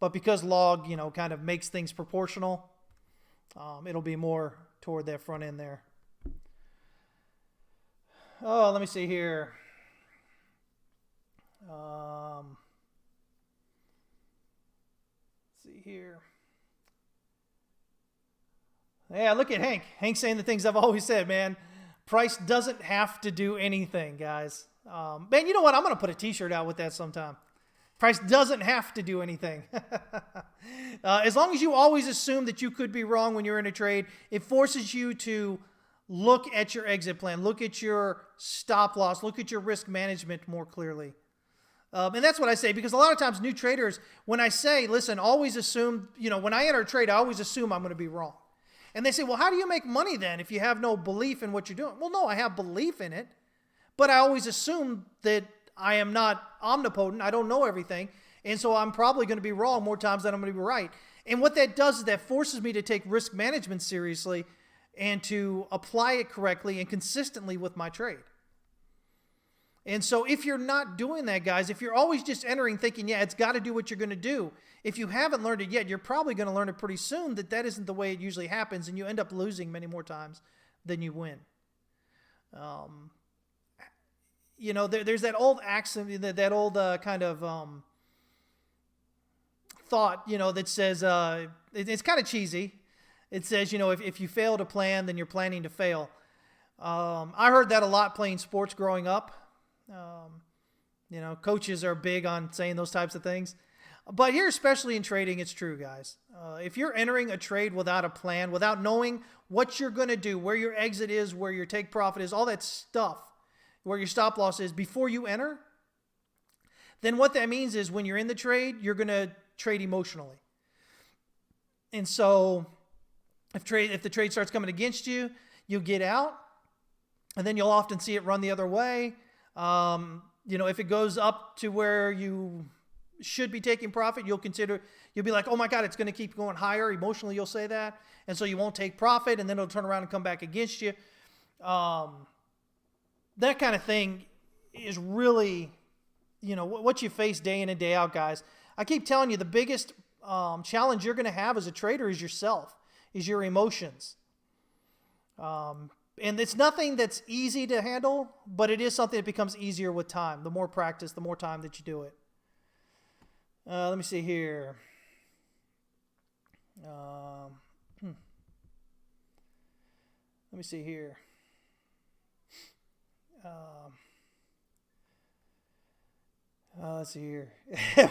A: But because log, kind of makes things proportional, it'll be more toward that front end there. Oh, let me see here. Let's see here. Yeah, look at Hank. Hank's saying the things I've always said, man. Price doesn't have to do anything, guys. Man, you know what? I'm going to put a t-shirt out with that sometime. Price doesn't have to do anything. As long as you always assume that you could be wrong when you're in a trade, it forces you to look at your exit plan, look at your stop loss, look at your risk management more clearly. And that's what I say, because a lot of times new traders, when I say, listen, always assume, when I enter a trade, I always assume I'm going to be wrong. And they say, well, how do you make money then if you have no belief in what you're doing? Well, no, I have belief in it, but I always assume that I am not omnipotent. I don't know everything. And so I'm probably going to be wrong more times than I'm going to be right. And what that does is that forces me to take risk management seriously and to apply it correctly and consistently with my trade. And so if you're not doing that, guys, if you're always just entering thinking, yeah, it's got to do what you're going to do, if you haven't learned it yet, you're probably going to learn it pretty soon that isn't the way it usually happens, and you end up losing many more times than you win. There's that old axiom, that old kind of thought, that says, it's kind of cheesy. It says, if you fail to plan, then you're planning to fail. I heard that a lot playing sports growing up. Coaches are big on saying those types of things. But here, especially in trading, it's true, guys. If you're entering a trade without a plan, without knowing what you're going to do, where your exit is, where your take profit is, all that stuff, where your stop loss is before you enter, then what that means is when you're in the trade, you're going to trade emotionally. And so if the trade starts coming against you, you get out. and then you'll often see it run the other way. If it goes up to where you should be taking profit, you'll be like, oh my God, it's going to keep going higher. Emotionally, you'll say that. And so you won't take profit, and then it'll turn around and come back against you. That kind of thing is really, what you face day in and day out, guys. I keep telling you, the biggest challenge you're going to have as a trader is yourself, is your emotions. And it's nothing that's easy to handle, but it is something that becomes easier with time. The more practice, the more time that you do it. Let me see here. Let me see here. Let's see here.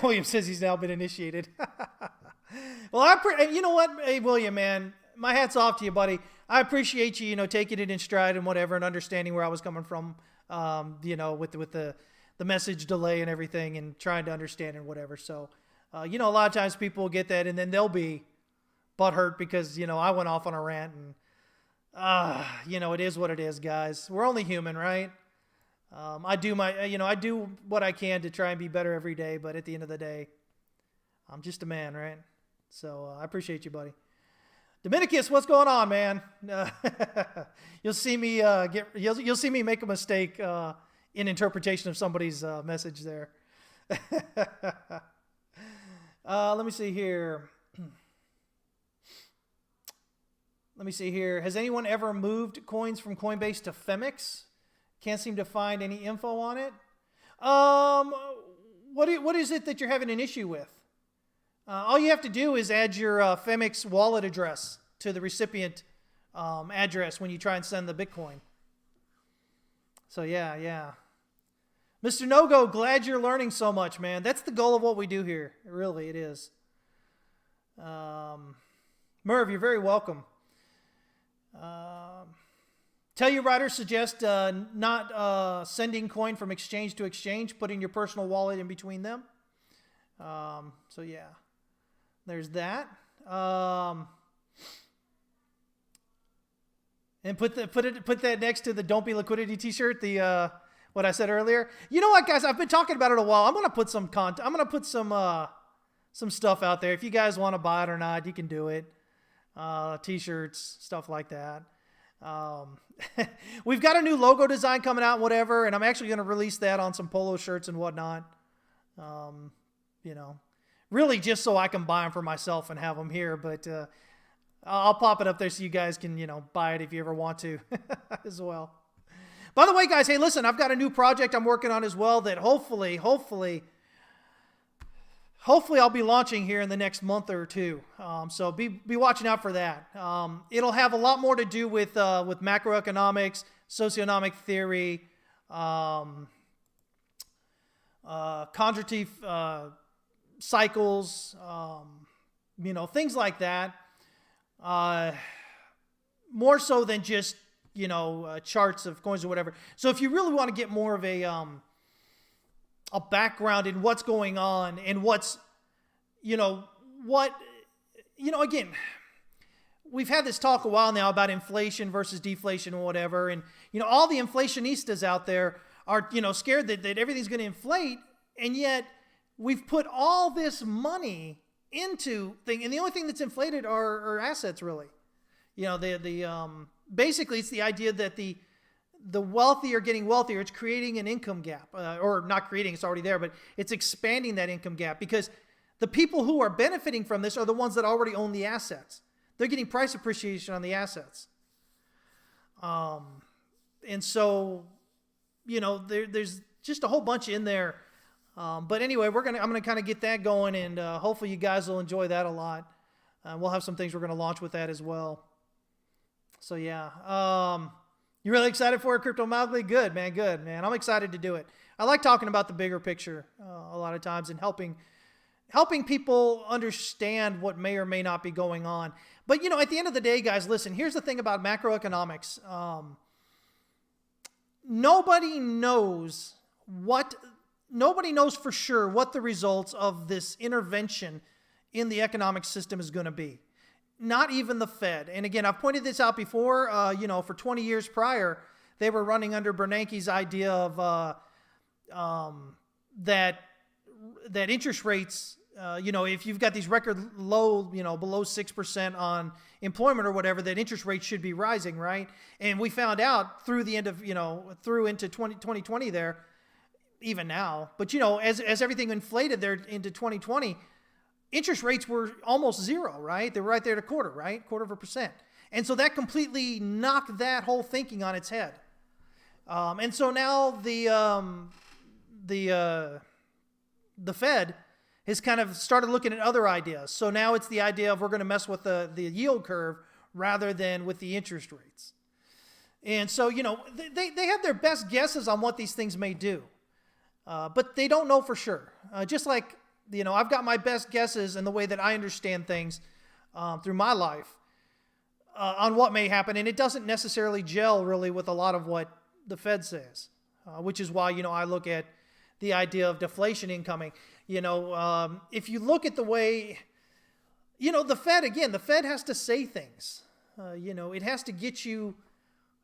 A: William says he's now been initiated. Well, you know what? Hey, William, man, my hat's off to you, buddy. I appreciate you, taking it in stride and whatever, and understanding where I was coming from, with the message delay and everything, and trying to understand and whatever. So, a lot of times people will get that, and then they'll be butthurt because, I went off on a rant, and, it is what it is, guys. We're only human, right? I do what I can to try and be better every day, but at the end of the day, I'm just a man, right? So I appreciate you, buddy. Dominicus, what's going on, man? You'll see me you'll see me make a mistake in interpretation of somebody's message there. Let me see here. Has anyone ever moved coins from Coinbase to Femix? Can't seem to find any info on it. What is it that you're having an issue with? All you have to do is add your Femix wallet address to the recipient address when you try and send the Bitcoin. So yeah. Mr. No-Go, glad you're learning so much, man. That's the goal of what we do here. Really, it is. Merv, you're very welcome. Tell your riders suggest not sending coin from exchange to exchange, putting your personal wallet in between them. So yeah, there's that. And put that next to the "Don't Be Liquidity" T-shirt. The what I said earlier. You know what, guys? I've been talking about it a while. I'm gonna put some content. I'm gonna put some stuff out there. If you guys want to buy it or not, you can do it. T-shirts, stuff like that. We've got a new logo design coming out, whatever, and I'm actually going to release that on some polo shirts and whatnot. Really just so I can buy them for myself and have them here, but I'll pop it up there so you guys can, buy it if you ever want to as well. By the way, guys, hey, listen, I've got a new project I'm working on as well that hopefully I'll be launching here in the next month or two. So be watching out for that. It'll have a lot more to do with macroeconomics, socioeconomic theory, quantitative cycles, things like that. More so than just, charts of coins or whatever. So if you really want to get more of a background in what's going on and what's, again, we've had this talk a while now about inflation versus deflation or whatever. And, all the inflationistas out there are, scared that everything's going to inflate. And yet we've put all this money into thing. And the only thing that's inflated are assets, really. Basically it's the idea that the wealthy are getting wealthier. It's creating an income gap, or not creating, it's already there, but it's expanding that income gap because the people who are benefiting from this are the ones that already own the assets. They're getting price appreciation on the assets. And so, there's just a whole bunch in there. But anyway, I'm going to kind of get that going, and hopefully you guys will enjoy that a lot. We'll have some things we're going to launch with that as well. So yeah. You really excited for it, Crypto Mowgli? Good, man. I'm excited to do it. I like talking about the bigger picture a lot of times and helping people understand what may or may not be going on. But, at the end of the day, guys, listen, here's the thing about macroeconomics. Nobody knows for sure what the results of this intervention in the economic system is going to be. Not even the Fed. And again, I've pointed this out before, for 20 years prior, they were running under Bernanke's idea of that interest rates, if you've got these record low, below 6% on employment or whatever, that interest rates should be rising, right? And we found out through the end of, through into 2020 there, even now, but as everything inflated there into 2020, interest rates were almost zero, right? They were right there at a quarter, right? 0.25%. And so that completely knocked that whole thinking on its head. And so now the Fed has kind of started looking at other ideas. So now it's the idea of we're going to mess with the yield curve rather than with the interest rates. And so, they have their best guesses on what these things may do. But they don't know for sure. Just like, I've got my best guesses in the way that I understand things through my life on what may happen. And it doesn't necessarily gel really with a lot of what the Fed says, which is why, I look at the idea of deflation incoming. If you look at the way, the Fed has to say things. It has to get you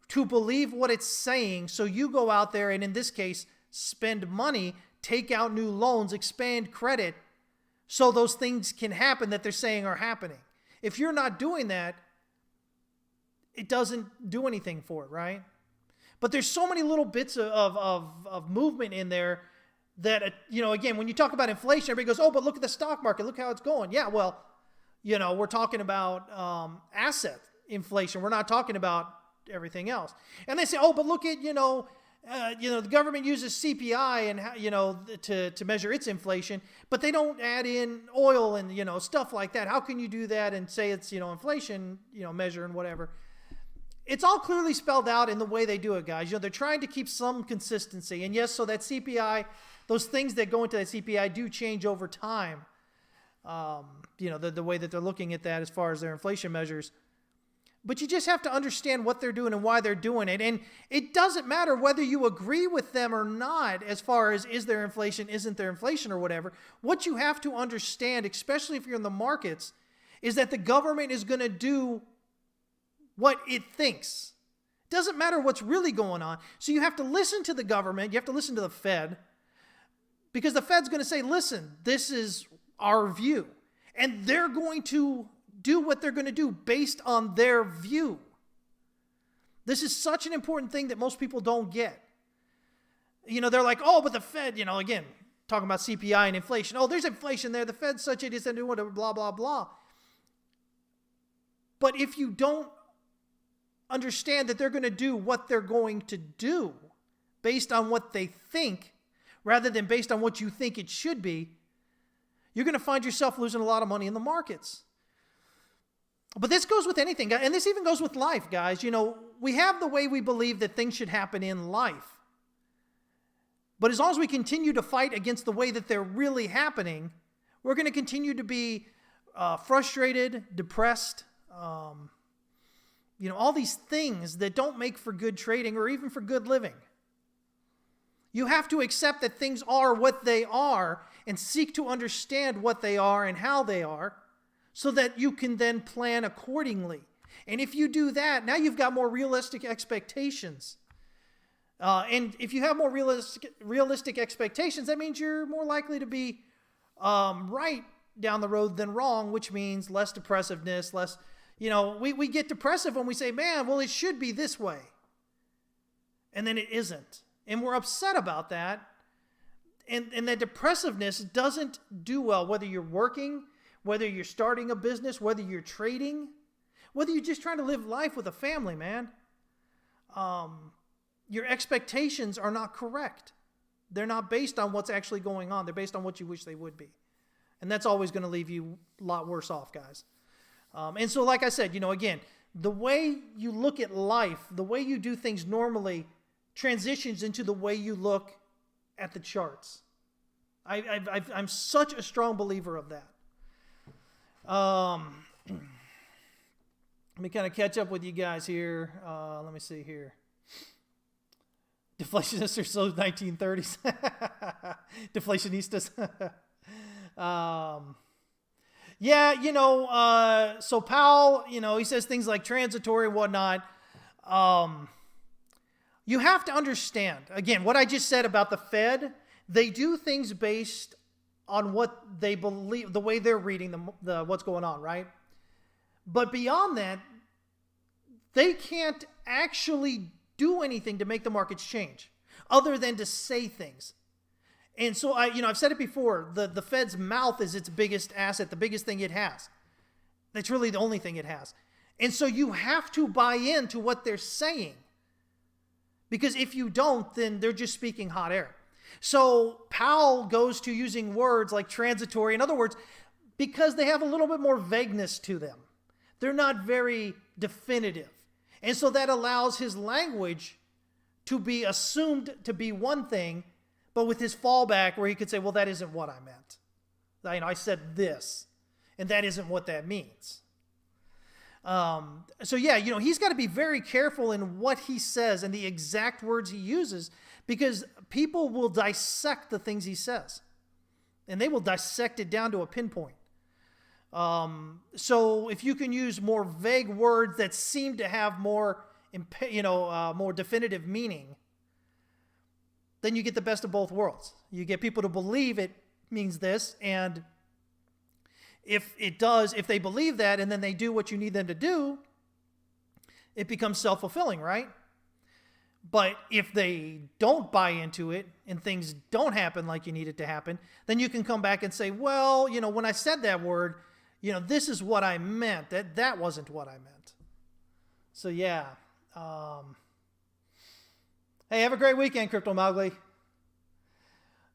A: to believe what it's saying. So you go out there and in this case, spend money, take out new loans, expand credit so those things can happen that they're saying are happening. If you're not doing that, it doesn't do anything for it, right? But there's so many little bits of movement in there that, again, when you talk about inflation, everybody goes, oh, but look at the stock market. Look how it's going. Yeah, well, we're talking about asset inflation. We're not talking about everything else. And they say, oh, but look at, the government uses CPI and, to measure its inflation, but they don't add in oil and, stuff like that. How can you do that and say it's, inflation, measure and whatever? It's all clearly spelled out in the way they do it, guys. They're trying to keep some consistency. And yes, so that CPI, those things that go into that CPI do change over time. The way that they're looking at that as far as their inflation measures. But you just have to understand what they're doing and why they're doing it. And it doesn't matter whether you agree with them or not as far as is there inflation, isn't there inflation or whatever. What you have to understand, especially if you're in the markets, is that the government is going to do what it thinks. It doesn't matter what's really going on. So you have to listen to the government. You have to listen to the Fed. Because the Fed's going to say, listen, this is our view. And they're going to do what they're going to do based on their view. This is such an important thing that most people don't get. They're like, oh, but the Fed, again, talking about CPI and inflation. Oh, there's inflation there. The Fed's such it is and whatever, blah, blah, blah. But if you don't understand that they're going to do what they're going to do based on what they think, rather than based on what you think it should be, you're going to find yourself losing a lot of money in the markets. But this goes with anything, and this even goes with life, guys. We have the way we believe that things should happen in life. But as long as we continue to fight against the way that they're really happening, we're going to continue to be frustrated, depressed, all these things that don't make for good trading or even for good living. You have to accept that things are what they are and seek to understand what they are and how they are so that you can then plan accordingly. And if you do that, now you've got more realistic expectations. And if you have more realistic expectations, that means you're more likely to be right down the road than wrong, which means less depressiveness, less, we get depressive when we say, man, well, it should be this way. And then it isn't. And we're upset about that. And that depressiveness doesn't do well, whether you're working, whether you're starting a business, whether you're trading, whether you're just trying to live life with a family, man. Your expectations are not correct. They're not based on what's actually going on. They're based on what you wish they would be. And that's always going to leave you a lot worse off, guys. And so, like I said, again, the way you look at life, the way you do things normally transitions into the way you look at the charts. I'm such a strong believer of that. Let me kind of catch up with you guys here. Let me see here. Deflationists are so 1930s. Deflationistas. So Powell, he says things like transitory and whatnot. you have to understand, again, what I just said about the Fed, they do things based on what they believe, the way they're reading the what's going on, right? But beyond that, they can't actually do anything to make the markets change other than to say things. And so I've said it before, the Fed's mouth is its biggest asset, the biggest thing it has. That's really the only thing it has. And so you have to buy into what they're saying. Because if you don't, then they're just speaking hot air. So Powell goes to using words like transitory. In other words, because they have a little bit more vagueness to them. They're not very definitive. And so that allows his language to be assumed to be one thing, but with his fallback where he could say, well, that isn't what I meant. I said this, and that isn't what that means. So yeah, he's got to be very careful in what he says and the exact words he uses, because people will dissect the things he says, and they will dissect it down to a pinpoint. So if you can use more vague words that seem to have more, more definitive meaning, then you get the best of both worlds. You get people to believe it means this, and if they believe that and then they do what you need them to do, it becomes self-fulfilling, right? But if they don't buy into it and things don't happen like you need it to happen, then you can come back and say, well, when I said that word, this is what I meant. That wasn't what I meant. So yeah. Hey, have a great weekend, Crypto Mowgli.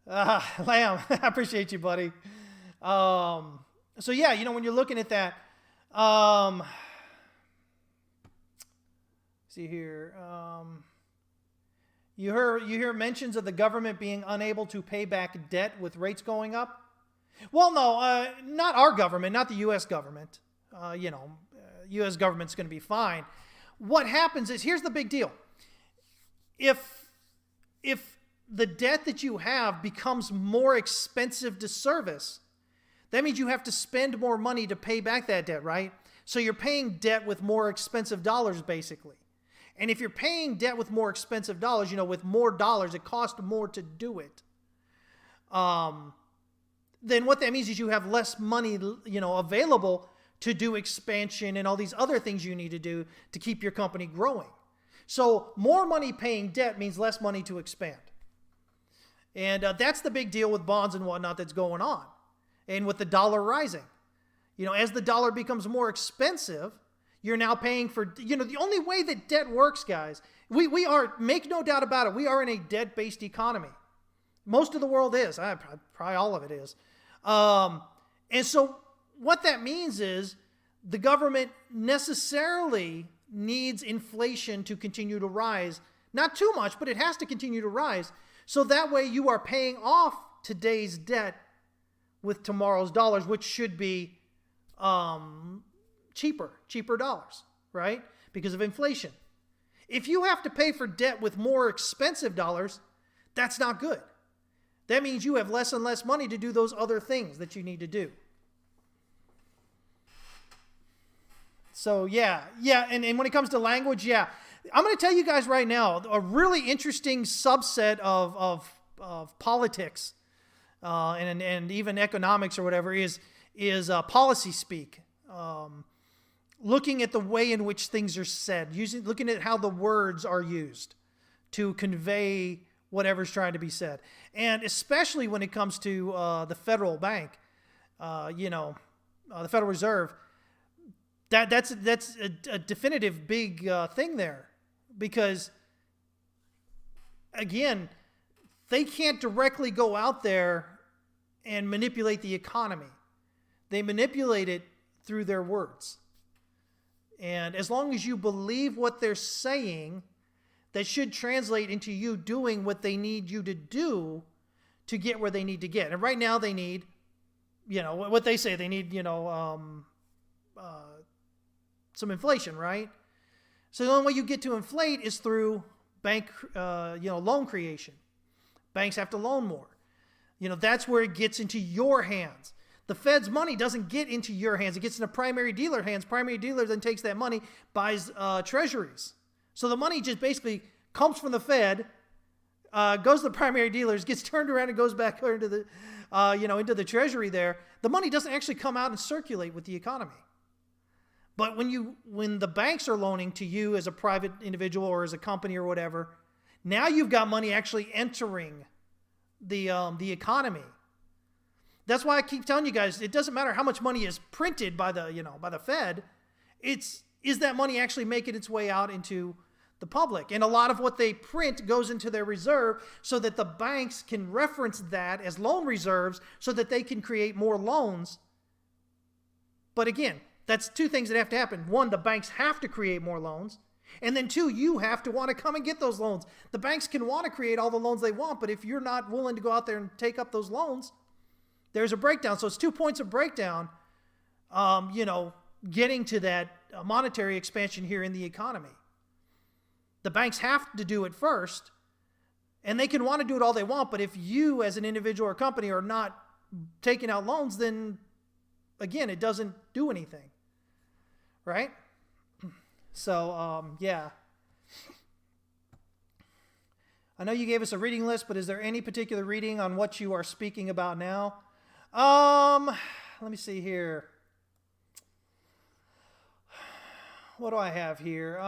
A: Lamb, I appreciate you, buddy. So yeah, when you're looking at that, see here, you hear mentions of the government being unable to pay back debt with rates going up. Well, no, not our government, not the U.S. government. U.S. government's going to be fine. What happens is, here's the big deal. If the debt that you have becomes more expensive to service, that means you have to spend more money to pay back that debt, right? So you're paying debt with more expensive dollars, basically. And if you're paying debt with more expensive dollars, with more dollars, it costs more to do it. Then what that means is you have less money, available to do expansion and all these other things you need to do to keep your company growing. So more money paying debt means less money to expand. And that's the big deal with bonds and whatnot that's going on. And with the dollar rising. As the dollar becomes more expensive, you're now paying for, the only way that debt works, guys, we are, make no doubt about it, we are in a debt-based economy. Most of the world is. Probably all of it is. And so what that means is the government necessarily needs inflation to continue to rise. Not too much, but it has to continue to rise. So that way you are paying off today's debt with tomorrow's dollars, which should be cheaper dollars, right? Because of inflation. If you have to pay for debt with more expensive dollars, that's not good. That means you have less and less money to do those other things that you need to do. So yeah, and when it comes to language, yeah, I'm going to tell you guys right now, a really interesting subset of politics and even economics or whatever is policy speak. Looking at the way in which things are said, looking at how the words are used to convey whatever's trying to be said. And especially when it comes to the federal bank, the Federal Reserve, that's a definitive big thing there. Because, again, they can't directly go out there and manipulate the economy. They manipulate it through their words. And as long as you believe what they're saying, that should translate into you doing what they need you to do to get where they need to get. And right now they need, what they say, they need, some inflation, right? So the only way you get to inflate is through bank, loan creation. Banks have to loan more. That's where it gets into your hands. The Fed's money doesn't get into your hands. It gets into primary dealer hands. Primary dealer then takes that money, buys treasuries. So the money just basically comes from the Fed, goes to the primary dealers, gets turned around and goes back into the, into the Treasury there, the money doesn't actually come out and circulate with the economy. But when the banks are loaning to you as a private individual or as a company or whatever, now you've got money actually entering the economy. That's why I keep telling you guys, it doesn't matter how much money is printed by the Fed. Is that money actually making its way out into the public? And a lot of what they print goes into their reserve so that the banks can reference that as loan reserves so that they can create more loans. But again, that's two things that have to happen. One, the banks have to create more loans. And then two, you have to want to come and get those loans. The banks can want to create all the loans they want, but if you're not willing to go out there and take up those loans, there's a breakdown. So it's 2 points of breakdown, getting to that monetary expansion here in the economy. The banks have to do it first, and they can want to do it all they want, but if you as an individual or company are not taking out loans, then again, it doesn't do anything, right? So, yeah. I know you gave us a reading list, but is there any particular reading on what you are speaking about now? Let me see here. What do I have here?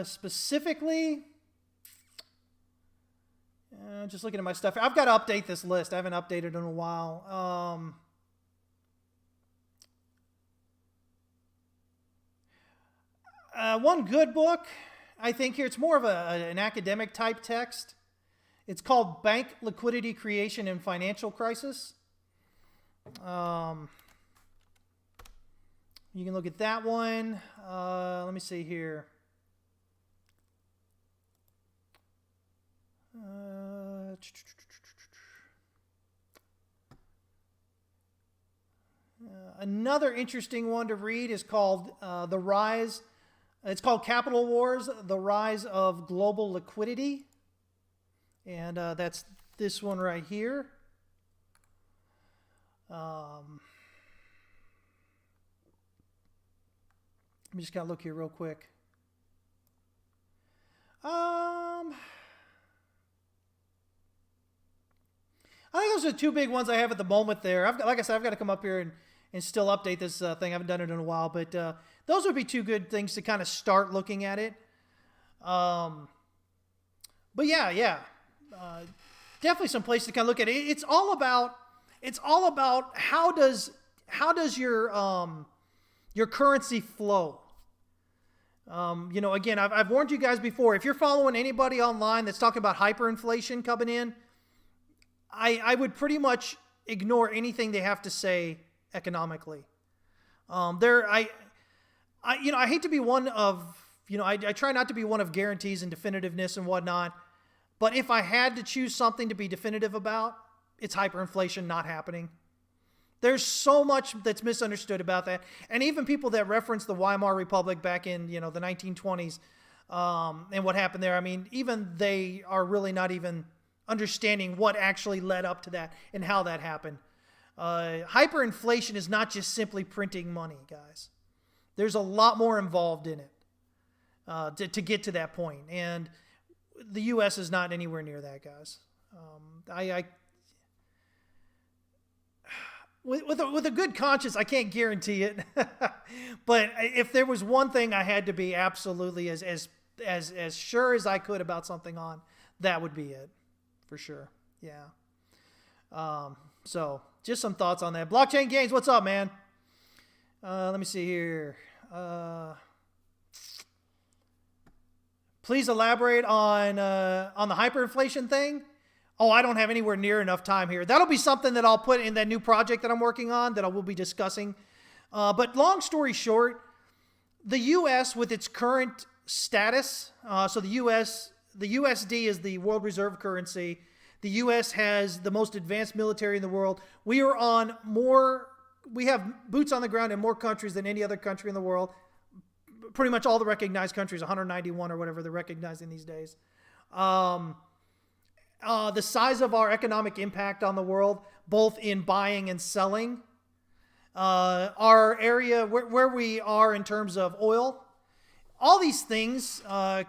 A: Specifically, just looking at my stuff. I've got to update this list. I haven't updated in a while. One good book, I think here, it's more of an academic type text. It's called Bank Liquidity Creation and Financial Crisis. You can look at that one. Let me see here. Another interesting one to read is called The Rise. It's called Capital Wars, The Rise of Global Liquidity. And that's this one right here. Let me just kind of look here real quick. I think those are the two big ones I have at the moment there. Like I said, I've got to come up here and still update this thing. I haven't done it in a while, but those would be two good things to kind of start looking at it. But yeah. Definitely some place to kind of look at it. It's all about how does your currency flow. Again, I've warned you guys before. If you're following anybody online that's talking about hyperinflation coming in, I would pretty much ignore anything they have to say economically. I hate to be one of, I try not to be one of guarantees and definitiveness and whatnot. But if I had to choose something to be definitive about, it's hyperinflation not happening. There's so much that's misunderstood about that. And even people that reference the Weimar Republic back in, the 1920s and what happened there, I mean, even they are really not even understanding what actually led up to that and how that happened. Hyperinflation is not just simply printing money, guys. There's a lot more involved in it to get to that point. And the U.S. is not anywhere near that, guys. With a good conscience, I can't guarantee it. But if there was one thing I had to be absolutely as sure as I could about something on, that would be it, for sure. Yeah. So just some thoughts on that. Blockchain Gains, what's up, man? Let me see here. Please elaborate on the hyperinflation thing. Oh, I don't have anywhere near enough time here. That'll be something that I'll put in that new project that I'm working on that I will be discussing. But long story short, the U.S. with its current status, so the USD is the world reserve currency. The U.S. has the most advanced military in the world. We have boots on the ground in more countries than any other country in the world. Pretty much all the recognized countries, 191 or whatever they're recognizing these days. The size of our economic impact on the world, both in buying and selling, our area, where we are in terms of oil, all these things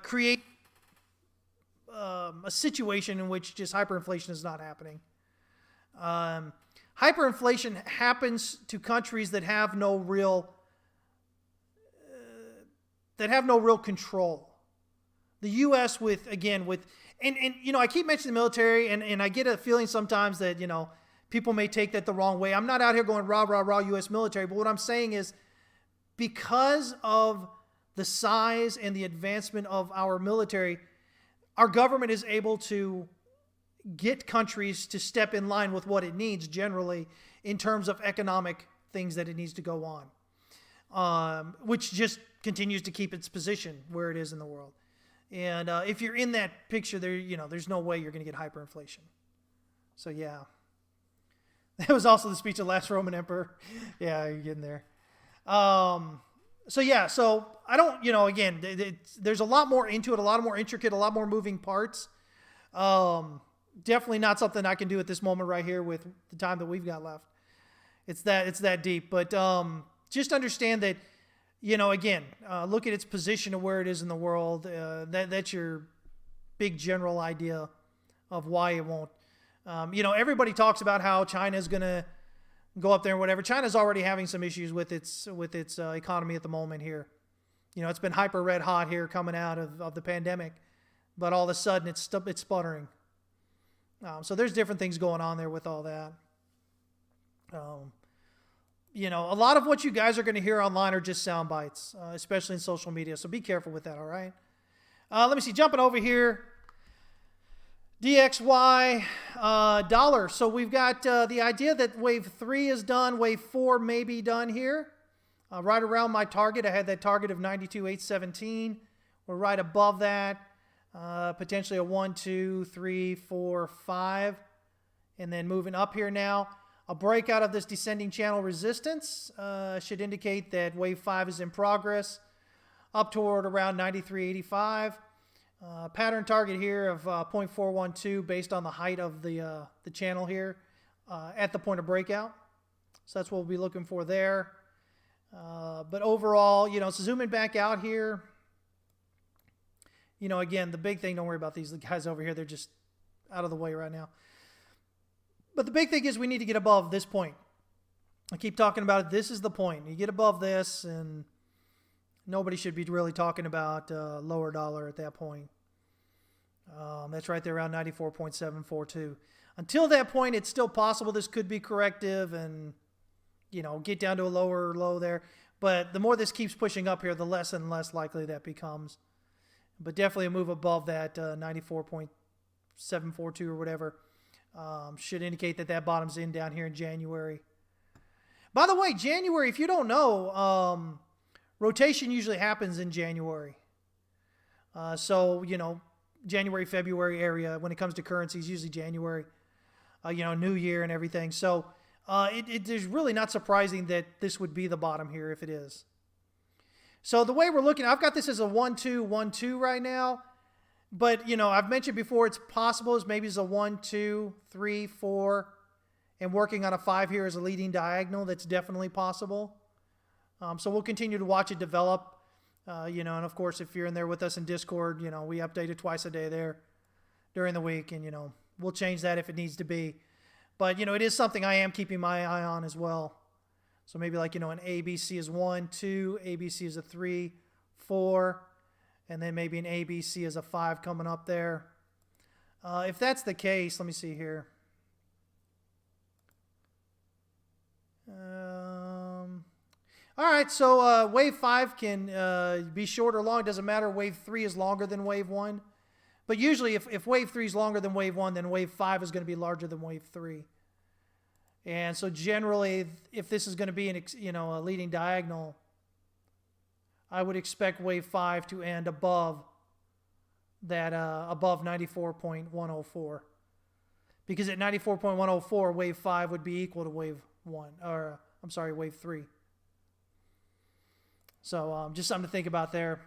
A: create a situation in which just hyperinflation is not happening. Hyperinflation happens to countries that have no real control. The U.S. and I keep mentioning the military, and I get a feeling sometimes that, people may take that the wrong way. I'm not out here going rah, rah, rah, U.S. military, but what I'm saying is because of the size and the advancement of our military, our government is able to get countries to step in line with what it needs generally in terms of economic things that it needs to go on, which just continues to keep its position where it is in the world. And if you're in that picture, there's no way you're going to get hyperinflation. So yeah, that was also the speech of the last Roman emperor. Yeah, you're getting there. So I don't, again, there's a lot more into it, a lot more intricate, a lot more moving parts. Definitely not something I can do at this moment right here with the time that we've got left. It's that deep, but just understand that, again, look at its position of where it is in the world. That's your big general idea of why it won't. Everybody talks about how China is going to go up there and whatever. China's already having some issues with its economy at the moment here. It's been hyper red hot here coming out of the pandemic, but all of a sudden it's sputtering. So there's different things going on there with all that. A lot of what you guys are going to hear online are just sound bites, especially in social media. So be careful with that, all right? Let me see. Jumping over here. DXY dollar. So we've got the idea that wave 3 is done. Wave 4 may be done here. Right around my target. I had that target of 92,817. We're right above that. Potentially a 1, 2, 3, 4, 5. And then moving up here now. A breakout of this descending channel resistance should indicate that wave 5 is in progress. Up toward around 93.85. Pattern target here of 0.412 based on the height of the channel here at the point of breakout. So that's what we'll be looking for there. But overall, so zooming back out here, again, the big thing, don't worry about these guys over here. They're just out of the way right now. But the big thing is we need to get above this point. I keep talking about it. This is the point. You get above this, and nobody should be really talking about lower dollar at that point. That's right there around 94.742. Until that point, it's still possible this could be corrective and, get down to a lower low there. But the more this keeps pushing up here, the less and less likely that becomes. But definitely a move above that 94.742 or whatever should indicate that bottoms in down here in January. By the way, January, if you don't know, rotation usually happens in January. January, February area when it comes to currencies, usually January, New Year and everything. So it is really not surprising that this would be the bottom here if it is. So the way we're looking, I've got this as a 1-2, 1-2 right now. But, I've mentioned before it's possible as maybe as a 1, 2, 3, 4, and working on a 5 here as a leading diagonal. That's definitely possible. So we'll continue to watch it develop. And of course, if you're in there with us in Discord, we update it twice a day there during the week, and, we'll change that if it needs to be. But, it is something I am keeping my eye on as well. So maybe like, an ABC is 1, 2, ABC is a 3, 4, and then maybe an ABC is a 5 coming up there. If that's the case, let me see here. All right, so wave 5 can be short or long. It doesn't matter. Wave 3 is longer than wave 1. But usually if wave 3 is longer than wave 1, then wave 5 is going to be larger than wave 3. And so generally, if this is going to be a leading diagonal, I would expect wave 5 to end above that, above 94.104. Because at 94.104, wave 5 would be equal to wave 1, or wave 3. So just something to think about there.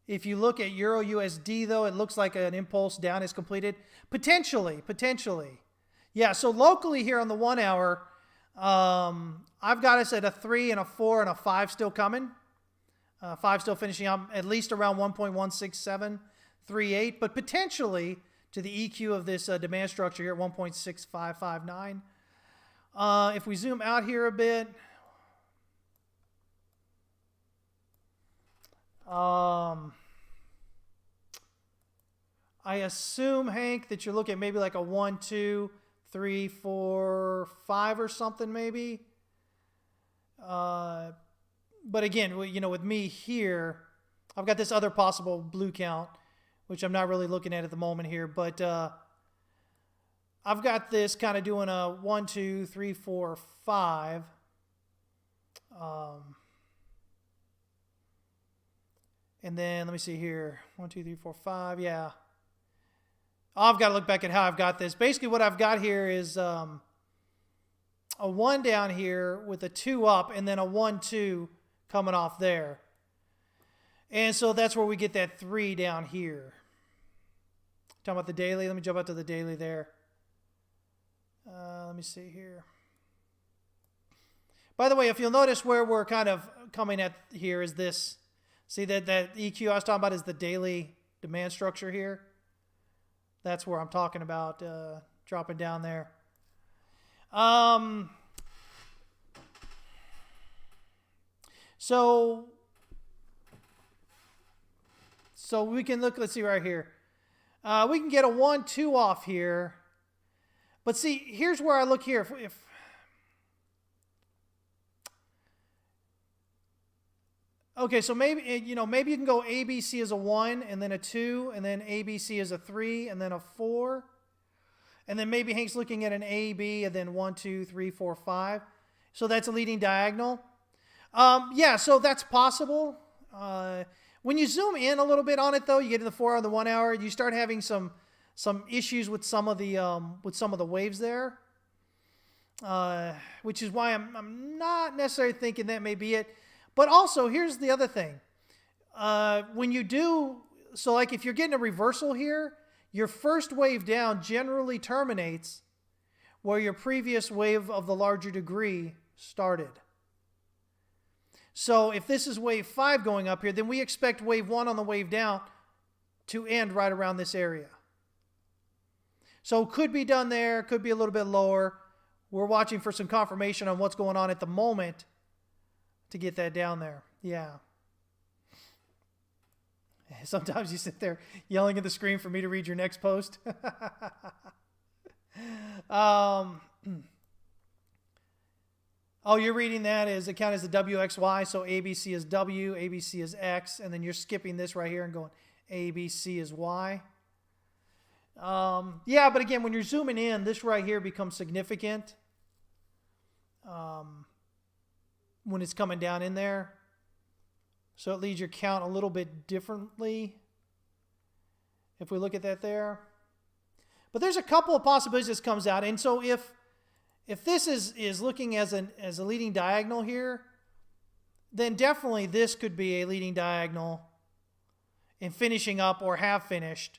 A: If you look at Euro USD, though, it looks like an impulse down is completed. Potentially. Yeah, so locally here on the 1 hour, I've got us at a 3 and a 4 and a 5 still coming. 5 still finishing up at least around 1.16738, but potentially to the EQ of this demand structure here at 1.6559. If we zoom out here a bit, I assume, Hank, that you're looking at maybe like a 1, 2, 3, 4, 5 or something maybe. But again, you know, with me here, I've got this other possible blue count, which I'm not really looking at the moment here. But I've got this kind of doing a 1, 2, 3, 4, 5. And then let me see here. 1, 2, 3, 4, 5. Yeah. I've got to look back at how I've got this. Basically, what I've got here is a 1 down here with a 2 up, and then a 1, 2 coming off there. And so that's where we get that 3 down here. Talking about the daily. Let me jump out to the daily there. Let me see here. By the way, if you'll notice where we're kind of coming at here is this. See that EQ I was talking about is the daily demand structure here. That's where I'm talking about dropping down there. So we can look, let's see right here. We can get a 1, 2 off here. But see, here's where I look here. If okay, so maybe, you know, maybe you can go ABC as a 1, and then a 2, and then ABC as a 3, and then a 4. And then maybe Hank's looking at an AB, and then 1, 2, 3, 4, 5. So that's a leading diagonal. Yeah, so that's possible. When you zoom in a little bit on it, though, you get to the 4 hour and the 1 hour, you start having some issues with some of the waves there, which is why I'm not necessarily thinking that may be it. But also, here's the other thing. When you do, so like if you're getting a reversal here, your first wave down generally terminates where your previous wave of the larger degree started. So if this is wave 5 going up here, then we expect wave 1 on the wave down to end right around this area. So could be done there, could be a little bit lower. We're watching for some confirmation on what's going on at the moment to get that down there. Yeah. Sometimes you sit there yelling at the screen for me to read your next post. Oh, you're reading that as it counts as the WXY. So ABC is W, ABC is X, and then you're skipping this right here and going ABC is Y. Yeah, but again, when you're zooming in, this right here becomes significant. When it's coming down in there. So it leads your count a little bit differently if we look at that there. But there's a couple of possibilities this comes out. And so if this is looking as a leading diagonal here, then definitely this could be a leading diagonal in finishing up or have finished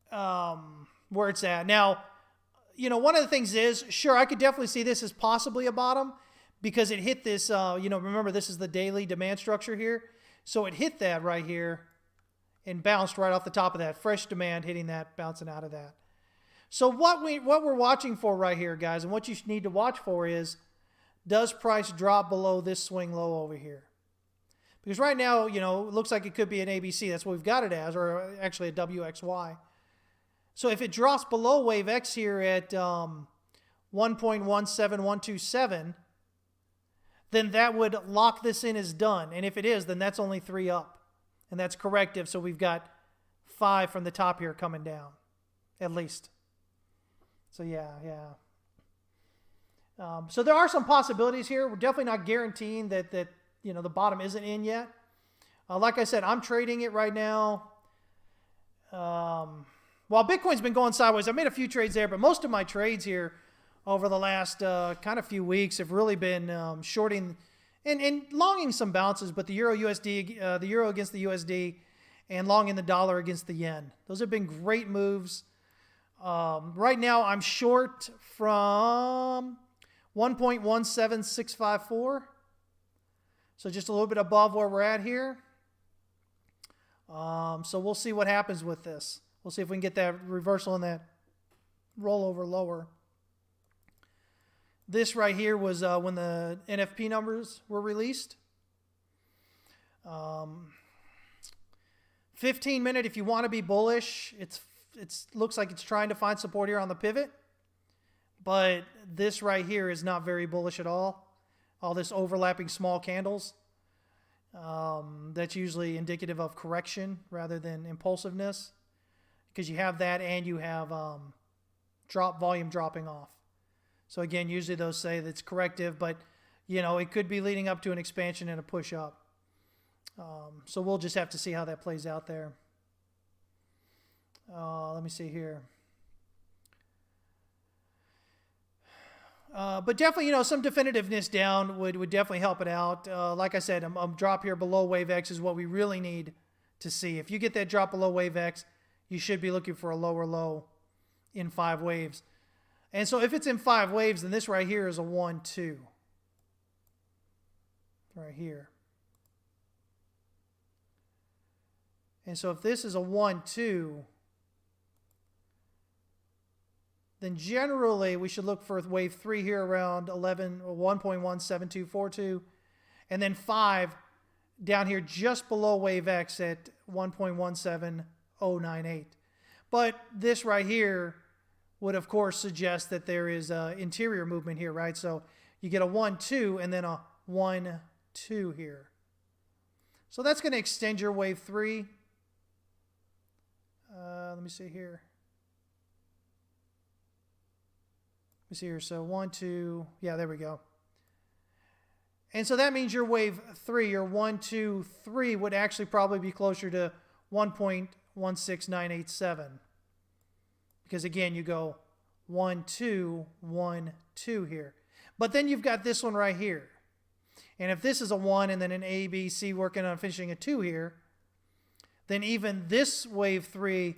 A: where it's at. Now, you know, one of the things is, sure, I could definitely see this as possibly a bottom, because it hit this, you know, remember this is the daily demand structure here. So it hit that right here and bounced right off the top of that. Fresh demand hitting that, bouncing out of that. So what we're watching for right here, guys, and what you need to watch for is, does price drop below this swing low over here? Because right now, you know, it looks like it could be an ABC. That's what we've got it as, or actually a WXY. So if it drops below wave X here at 1.17127, then that would lock this in as done. And if it is, then that's only 3 up. And that's corrective. So we've got 5 from the top here coming down, at least. So yeah. So there are some possibilities here. We're definitely not guaranteeing that you know, the bottom isn't in yet. Like I said, I'm trading it right now. While Bitcoin's been going sideways, I made a few trades there, but most of my trades here over the last kind of few weeks have really been shorting and longing some bounces, but the Euro USD, the Euro against the USD, and longing the dollar against the yen. Those have been great moves. Right now, I'm short from 1.17654. So just a little bit above where we're at here. So we'll see what happens with this. We'll see if we can get that reversal and that rollover lower. This right here was when the NFP numbers were released. 15-minute, if you want to be bullish, it looks like it's trying to find support here on the pivot. But this right here is not very bullish at all. All this overlapping small candles. That's usually indicative of correction rather than impulsiveness. Because you have that and you have volume dropping off. So again, usually those say that it's corrective, but you know, it could be leading up to an expansion and a push up. So we'll just have to see how that plays out there. Let me see here. But definitely, you know, some definitiveness down would definitely help it out. Like I said, a drop here below wave X is what we really need to see. If you get that drop below wave X, you should be looking for a lower low in 5 waves. And so if it's in 5 waves, then this right here is a 1-2. Right here. And so if this is a 1-2, then generally we should look for wave 3 here around 1.17242, and then 5 down here just below wave X at 1.17098. But this right here would of course suggest that there is interior movement here, right? So you get a 1-2 and then a 1-2 here. So that's going to extend your wave 3. Let me see here. Let me see here. So 1, 2. Yeah, there we go. And so that means your wave 3, your 1, 2, 3 would actually probably be closer to 1.16987. Because again, you go 1, 2, 1, 2 here. But then you've got this one right here. And if this is a 1 and then an A, B, C working on finishing a 2 here, then even this wave 3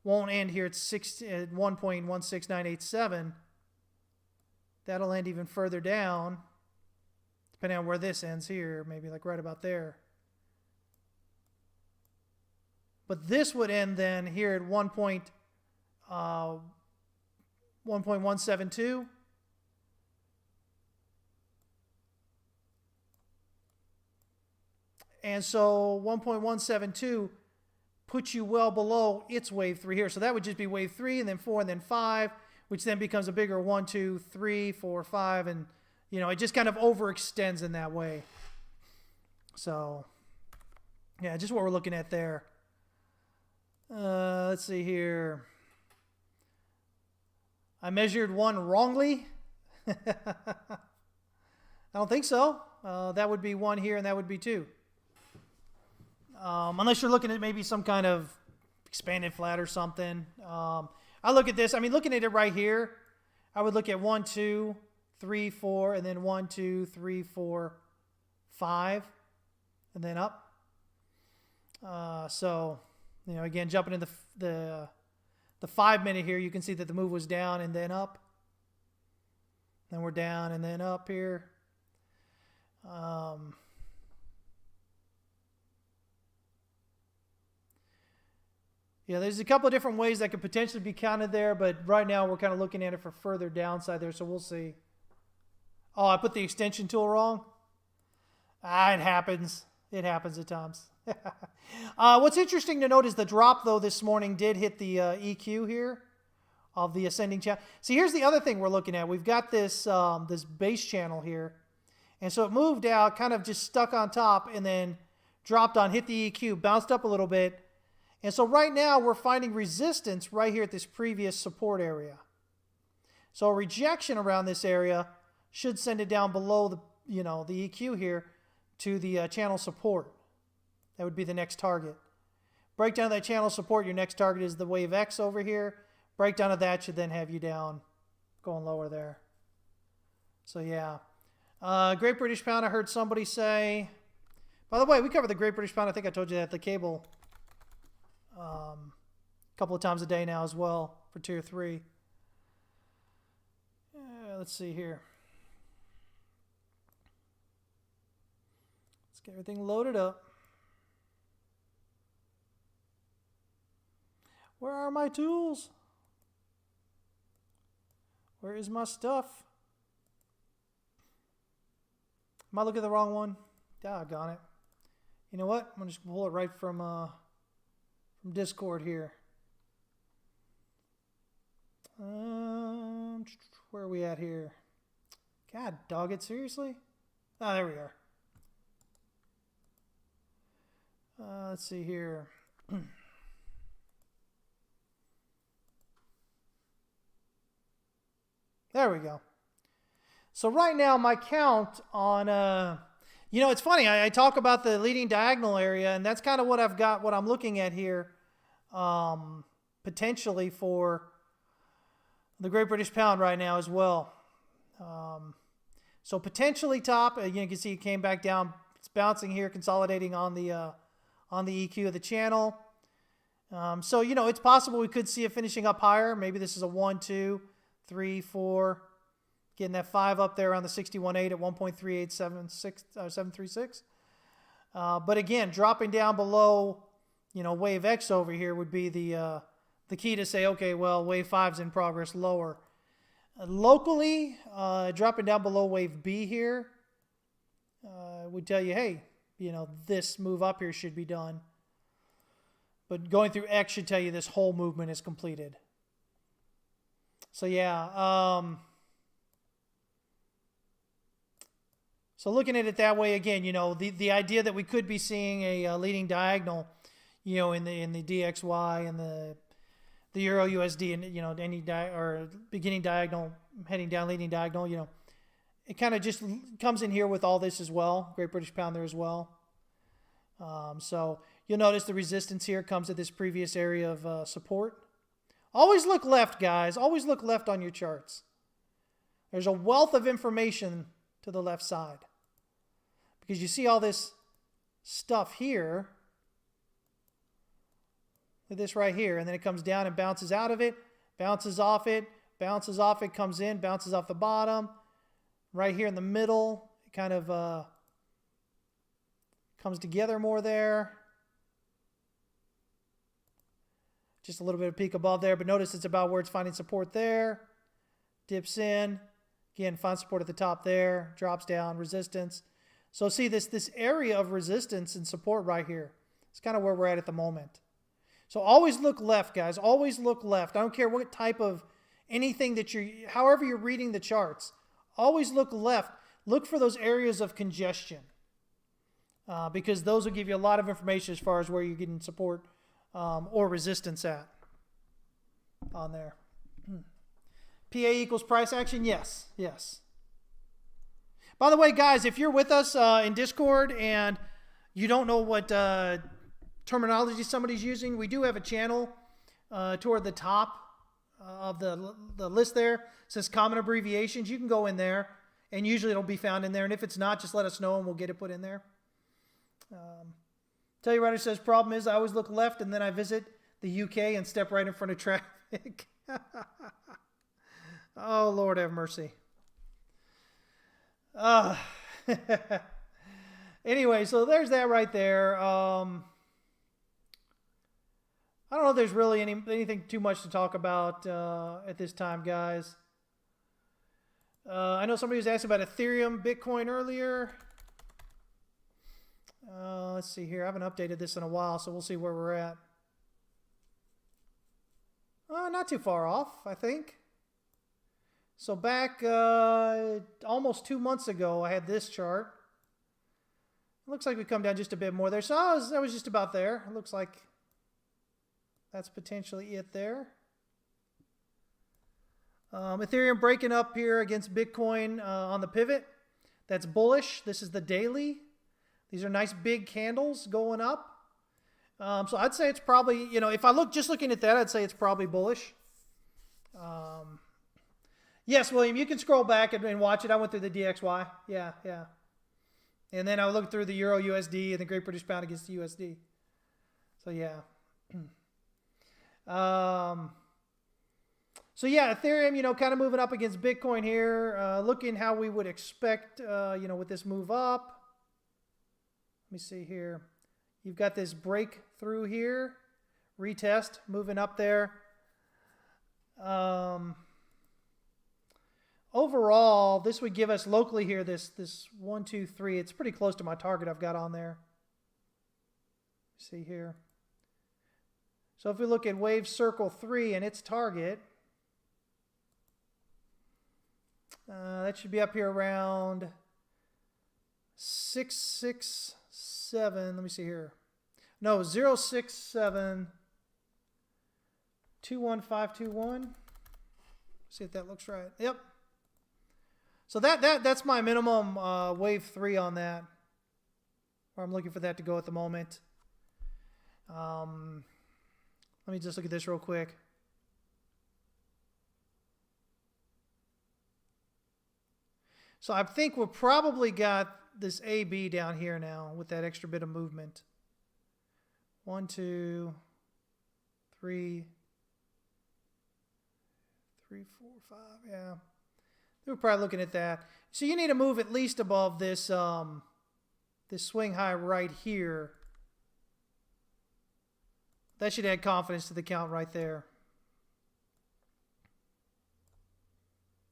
A: won't end here at 1.16987. That'll end even further down, depending on where this ends here, maybe like right about there. But this would end then here at 1.172. And so 1.172 puts you well below its wave 3 here. So that would just be wave 3 and then 4 and then 5, which then becomes a bigger 1, 2, 3, 4, 5. And, you know, it just kind of overextends in that way. So, yeah, just what we're looking at there. Let's see here. I measured one wrongly. I don't think so. That would be 1 here and that would be 2. Unless you're looking at maybe some kind of expanded flat or something. I look at this. I mean, looking at it right here, I would look at 1, 2, 3, 4, and then 1, 2, 3, 4, 5, and then up. So, you know, again, jumping in the 5 minute here, you can see that the move was down and then up. Then we're down and then up here. Yeah, there's a couple of different ways that could potentially be counted there, but right now we're kind of looking at it for further downside there, so we'll see. Oh, I put the extension tool wrong? It happens. It happens at times. What's interesting to note is the drop, though, this morning did hit the EQ here of the ascending channel. See, here's the other thing we're looking at. We've got this, this base channel here, and so it moved out, kind of just stuck on top, and then dropped on, hit the EQ, bounced up a little bit. And so right now we're finding resistance right here at this previous support area. So a rejection around this area should send it down below the, you know, the EQ here to the channel support. That would be the next target. Breakdown of that channel support, your next target is the wave X over here. Breakdown of that should then have you down, going lower there. So yeah. Great British Pound, I heard somebody say. By the way, we cover the Great British Pound. I think I told you that at the cable a couple of times a day now as well for tier 3. Let's see here. get everything loaded up. Where are my tools? Where is my stuff? Am I looking at the wrong one? Doggone it. You know what? I'm going to just pull it right from Discord here. Where are we at here? God dog it, seriously? Oh, there we are. Let's see here. There we go. So right now my count on, you know, it's funny. I talk about the leading diagonal area, and that's kind of what I've got, what I'm looking at here, potentially for the Great British Pound right now as well. So potentially top. You can see it came back down. It's bouncing here, consolidating on the EQ of the channel. So, you know, it's possible we could see it finishing up higher. Maybe this is a 1, 2, 3, 4. Getting that 5 up there around the 61.8 at 1.38736. But again, dropping down below, you know, wave X over here would be the key to say, okay, well, wave 5's in progress lower. Locally, dropping down below wave B here would tell you, hey, you know, this move up here should be done. But going through X should tell you this whole movement is completed. So yeah, so looking at it that way, again, you know, the idea that we could be seeing a leading diagonal, you know, in the DXY and the Euro USD, and you know, any or beginning diagonal heading down, leading diagonal, you know, it kind of just comes in here with all this as well. Great British Pound there as well. So you'll notice the resistance here comes at this previous area of support. Always look left, guys. Always look left on your charts. There's a wealth of information to the left side, because you see all this stuff here with this right here, and then it comes down and bounces out of it, bounces off it, bounces off it, comes in, bounces off the bottom. Right here in the middle, it kind of comes together more there. Just a little bit of peak above there, but notice it's about where it's finding support there. Dips in. Again, finds support at the top there. Drops down, resistance. So see this area of resistance and support right here. It's kind of where we're at the moment. So always look left, guys. Always look left. I don't care what type of anything that however you're reading the charts. Always look left. Look for those areas of congestion, because those will give you a lot of information as far as where you're getting support or resistance at on there. PA equals price action? Yes, yes. By the way, guys, if you're with us in Discord and you don't know what terminology somebody's using, we do have a channel toward the top of the list there. It says common abbreviations. You can go in there, and usually it'll be found in there. And if it's not, just let us know and we'll get it put in there. Telluride says, problem is I always look left and then I visit the UK and step right in front of traffic. Oh, Lord have mercy. Anyway, so there's that right there. I don't know if there's really anything too much to talk about at this time, guys. I know somebody was asking about Ethereum, Bitcoin earlier. Let's see here. I haven't updated this in a while, so we'll see where we're at. Not too far off, I think. So back almost 2 months ago, I had this chart. It looks like we come down just a bit more there. So I was just about there. It looks like that's potentially it there. Ethereum breaking up here against Bitcoin on the pivot. That's bullish. This is the daily. These are nice big candles going up. So I'd say it's probably, you know, if I just looking at that, I'd say it's probably bullish. Yes, William, you can scroll back and watch it. I went through the DXY. Yeah, yeah. And then I looked through the Euro USD and the Great British Pound against the USD. So yeah. So yeah, Ethereum, you know, kind of moving up against Bitcoin here. Looking how we would expect, you know, with this move up. Let me see here. You've got this breakthrough here, retest, moving up there. Overall, this would give us locally here this 1, 2, 3. It's pretty close to my target I've got on there. See here. So if we look at wave circle 3 and its target, that should be up here around 667. Let me see here. No, 067 21521. See if that looks right. Yep. So that's my minimum wave 3 on that. Where I'm looking for that to go at the moment. Let me just look at this real quick. So I think we've probably got this AB down here now with that extra bit of movement. 1, 2, 3, 4, 5. Yeah, we're probably looking at that. So you need to move at least above this this swing high right here. That should add confidence to the count right there.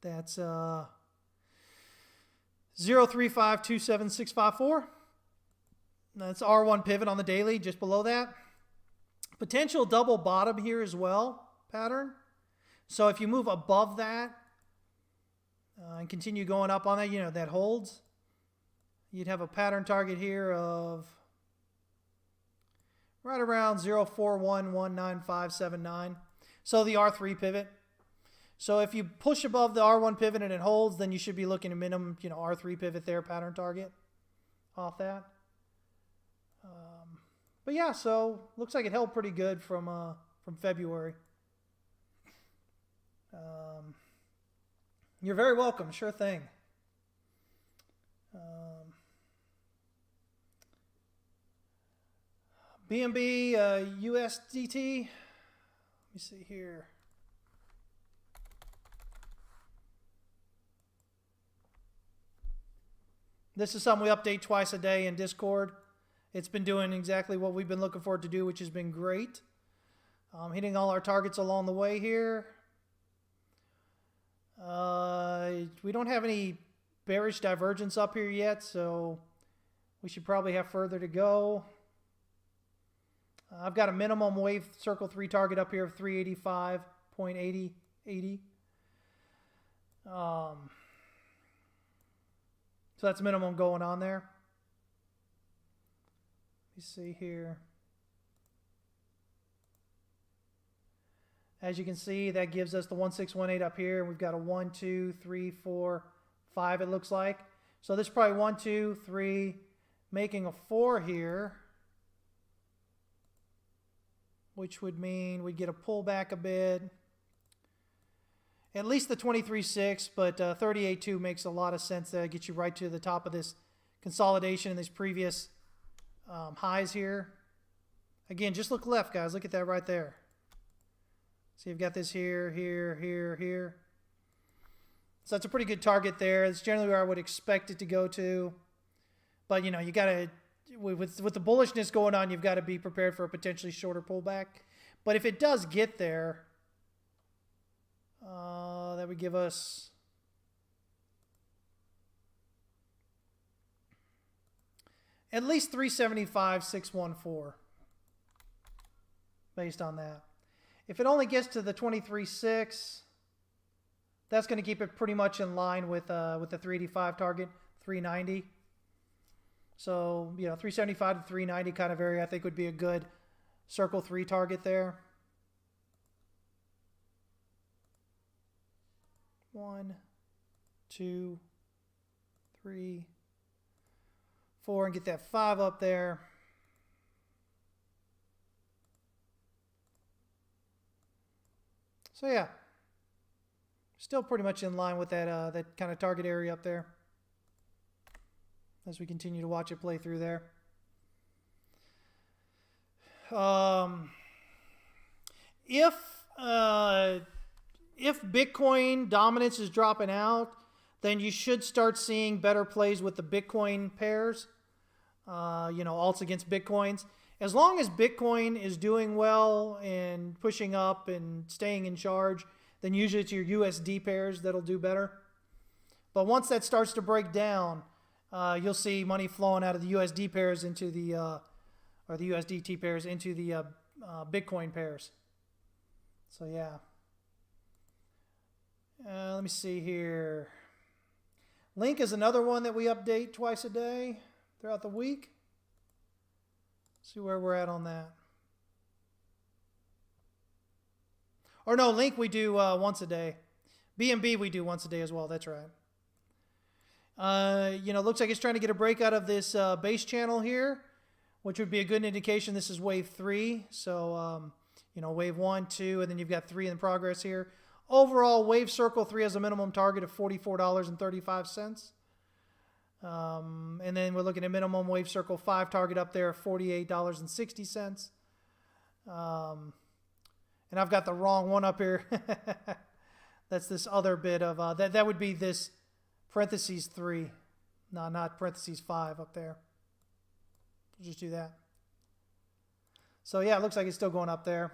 A: That's 03527,654. That's R1 pivot on the daily, just below that. Potential double bottom here as well, pattern. So if you move above that and continue going up on that, you know, that holds, you'd have a pattern target here of right around 04119,579. So the R3 pivot. So if you push above the R1 pivot and it holds, then you should be looking at minimum, you know, R3 pivot there, pattern target off that. But yeah, so looks like it held pretty good from February. You're very welcome. Sure thing. BNB USDT. Let me see here. This is something we update twice a day in Discord. It's been doing exactly what we've been looking for it to do, which has been great. Hitting all our targets along the way here. We don't have any bearish divergence up here yet, so we should probably have further to go. I've got a minimum wave circle 3 target up here of 385.80. So that's minimum going on there. Let me see here. As you can see, that gives us the 1618 up here, and we've got a 1, 2, 3, 4, 5, it looks like. So this is probably 1, 2, 3, making a 4 here, which would mean we'd get a pullback a bit. At least the 23.6, but 38.2 makes a lot of sense there. Get you right to the top of this consolidation and these previous highs here. Again, just look left, guys. Look at that right there. So you've got this here, here, here, here. So that's a pretty good target there. It's generally where I would expect it to go to. But, you know, you got to, with the bullishness going on, you've got to be prepared for a potentially shorter pullback. But if it does get there, that would give us at least 375,614 based on that. If it only gets to the 23.6, that's going to keep it pretty much in line with the 385 target, 390. So, you know, 375 to 390 kind of area I think would be a good circle 3 target there. 1, 2, 3, 4, and get that 5 up there. So yeah, still pretty much in line with that that kind of target area up there as we continue to watch it play through there. If Bitcoin dominance is dropping out, then you should start seeing better plays with the Bitcoin pairs. alts against Bitcoins. As long as Bitcoin is doing well and pushing up and staying in charge, then usually it's your USD pairs that'll do better. But once that starts to break down, you'll see money flowing out of the USD pairs into the, or the USDT pairs into the Bitcoin pairs. So yeah. Let me see here. Link is another one that we update twice a day throughout the week. See where we're at on that. Or no, Link we do once a day. BNB we do once a day as well. That's right. Looks like it's trying to get a break out of this base channel here, which would be a good indication this is wave 3. So, wave 1, 2, and then you've got 3 in progress here. Overall, wave circle 3 has a minimum target of $44.35. And then we're looking at minimum wave circle 5 target up there of $48.60. And I've got the wrong one up here. That's this other bit of, that would be this parentheses 3. No, not parentheses 5 up there. We'll just do that. So yeah, it looks like it's still going up there.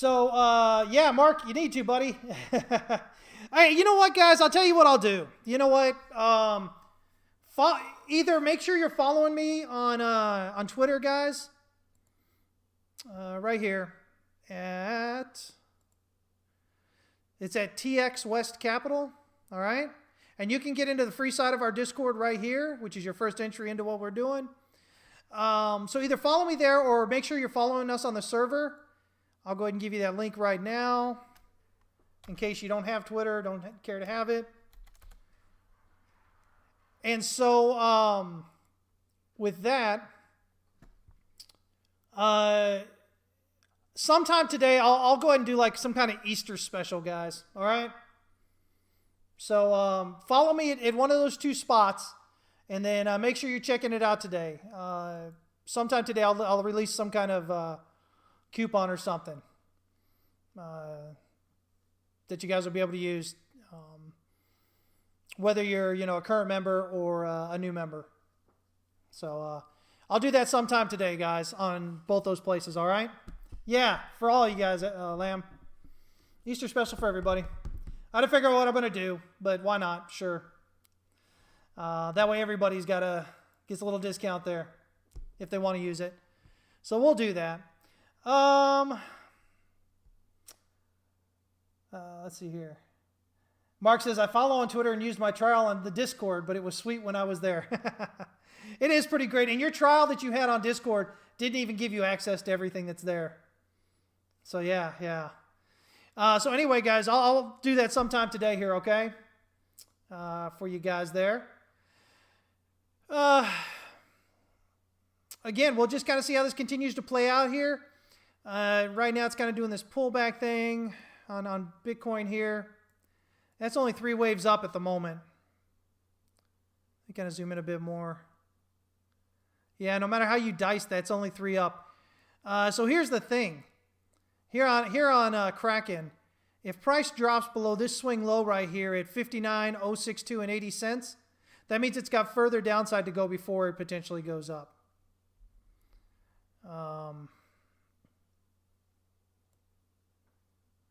A: Yeah, Mark, you need to, buddy. Hey, you know what, guys? I'll tell you what I'll do. You know what? Either make sure you're following me on Twitter, guys. Right here it's at TX West Capital. All right, and you can get into the free side of our Discord right here, which is your first entry into what we're doing. So either follow me there or make sure you're following us on the server. I'll go ahead and give you that link right now in case you don't have Twitter, don't care to have it. And so with that, sometime today, I'll go ahead and do like some kind of Easter special, guys. All right? So follow me at one of those 2 spots, and then make sure you're checking it out today. Sometime today, I'll release some kind of coupon or something that you guys will be able to use, whether you're a current member or a new member. So I'll do that sometime today, guys, on both those places. All right? Yeah, for all you guys, Lamb. Easter special for everybody. I had to figure out what I'm going to do, but why not? Sure. That way everybody's gets a little discount there if they want to use it. So we'll do that. Let's see here. Mark says, I follow on Twitter and used my trial on the Discord, but it was sweet when I was there. It is pretty great. And your trial that you had on Discord didn't even give you access to everything that's there. So yeah. So anyway, guys, I'll do that sometime today here, okay? For you guys there. Again, we'll just kind of see how this continues to play out here. Right now, it's kind of doing this pullback thing on Bitcoin here. That's only 3 waves up at the moment. I kind of zoom in a bit more. Yeah, no matter how you dice that, it's only 3 up. So here's the thing. Here on Kraken, if price drops below this swing low right here at 59.062 and 80 cents, that means it's got further downside to go before it potentially goes up.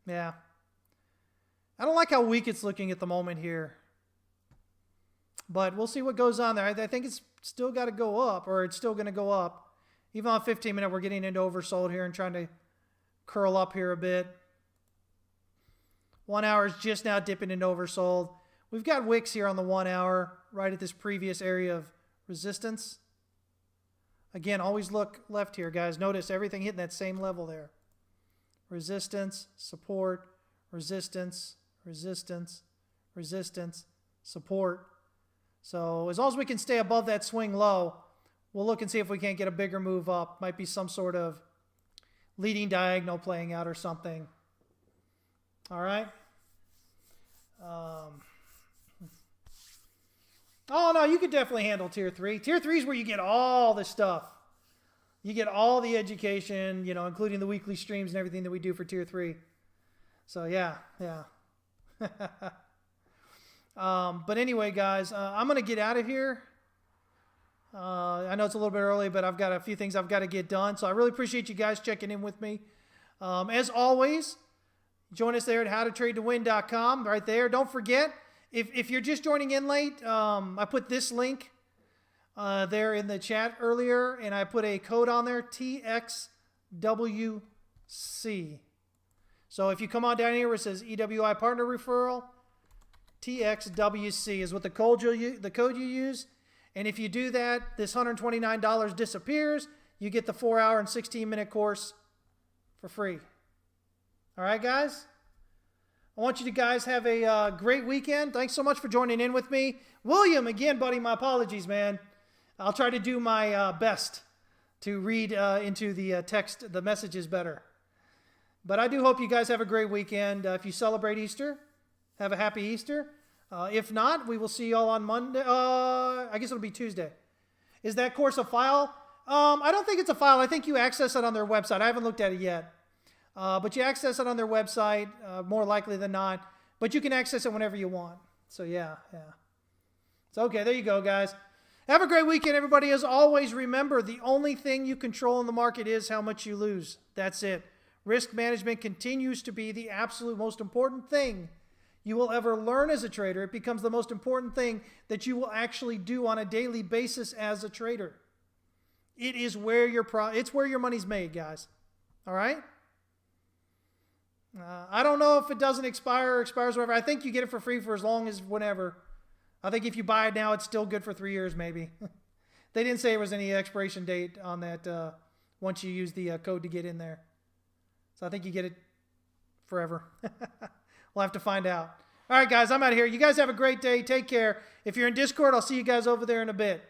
A: Yeah. I don't like how weak it's looking at the moment here. But we'll see what goes on there. I think it's still got to go up, or it's still going to go up. Even on 15-minute, we're getting into oversold here and trying to curl up here a bit. 1 hour is just now dipping into oversold. We've got wicks here on the 1 hour, right at this previous area of resistance. Again, always look left here, guys. Notice everything hitting that same level there. Resistance, support, resistance, resistance, resistance, support. So as long as we can stay above that swing low, we'll look and see if we can't get a bigger move up. Might be some sort of leading diagonal playing out or something. All right. Oh, no, you could definitely handle Tier 3. Tier 3 is where you get all the stuff. You get all the education, including the weekly streams and everything that we do for Tier 3. So, yeah. But anyway, guys, I'm going to get out of here. I know it's a little bit early, but I've got a few things I've got to get done. So I really appreciate you guys checking in with me. As always, join us there at howtotradetowin.com right there. Don't forget, if you're just joining in late, I put this link there in the chat earlier, and I put a code on there, TXWC. So if you come on down here where it says EWI Partner Referral, TXWC is what the code you use. And if you do that, this $129 disappears. You get the 4-hour and 16-minute course for free. All right, guys? I want you to guys have a great weekend. Thanks so much for joining in with me. William, again, buddy, my apologies, man. I'll try to do my best to read into the text, the messages better. But I do hope you guys have a great weekend. If you celebrate Easter, have a happy Easter. If not, we will see you all on Monday. I guess it'll be Tuesday. Is that course a file? I don't think it's a file. I think you access it on their website. I haven't looked at it yet. But you access it on their website, more likely than not. But you can access it whenever you want. So, yeah. So, okay, there you go, guys. Have a great weekend, everybody. As always, remember, the only thing you control in the market is how much you lose. That's it. Risk management continues to be the absolute most important thing you will ever learn as a trader. It becomes the most important thing that you will actually do on a daily basis as a trader. It is where it's where your money's made, guys. All right? I don't know if it doesn't expire or expires or whatever. I think you get it for free for as long as whenever. I think if you buy it now, it's still good for 3 years maybe. They didn't say there was any expiration date on that once you use the code to get in there. So I think you get it forever. We'll have to find out. All right, guys, I'm out of here. You guys have a great day. Take care. If you're in Discord, I'll see you guys over there in a bit.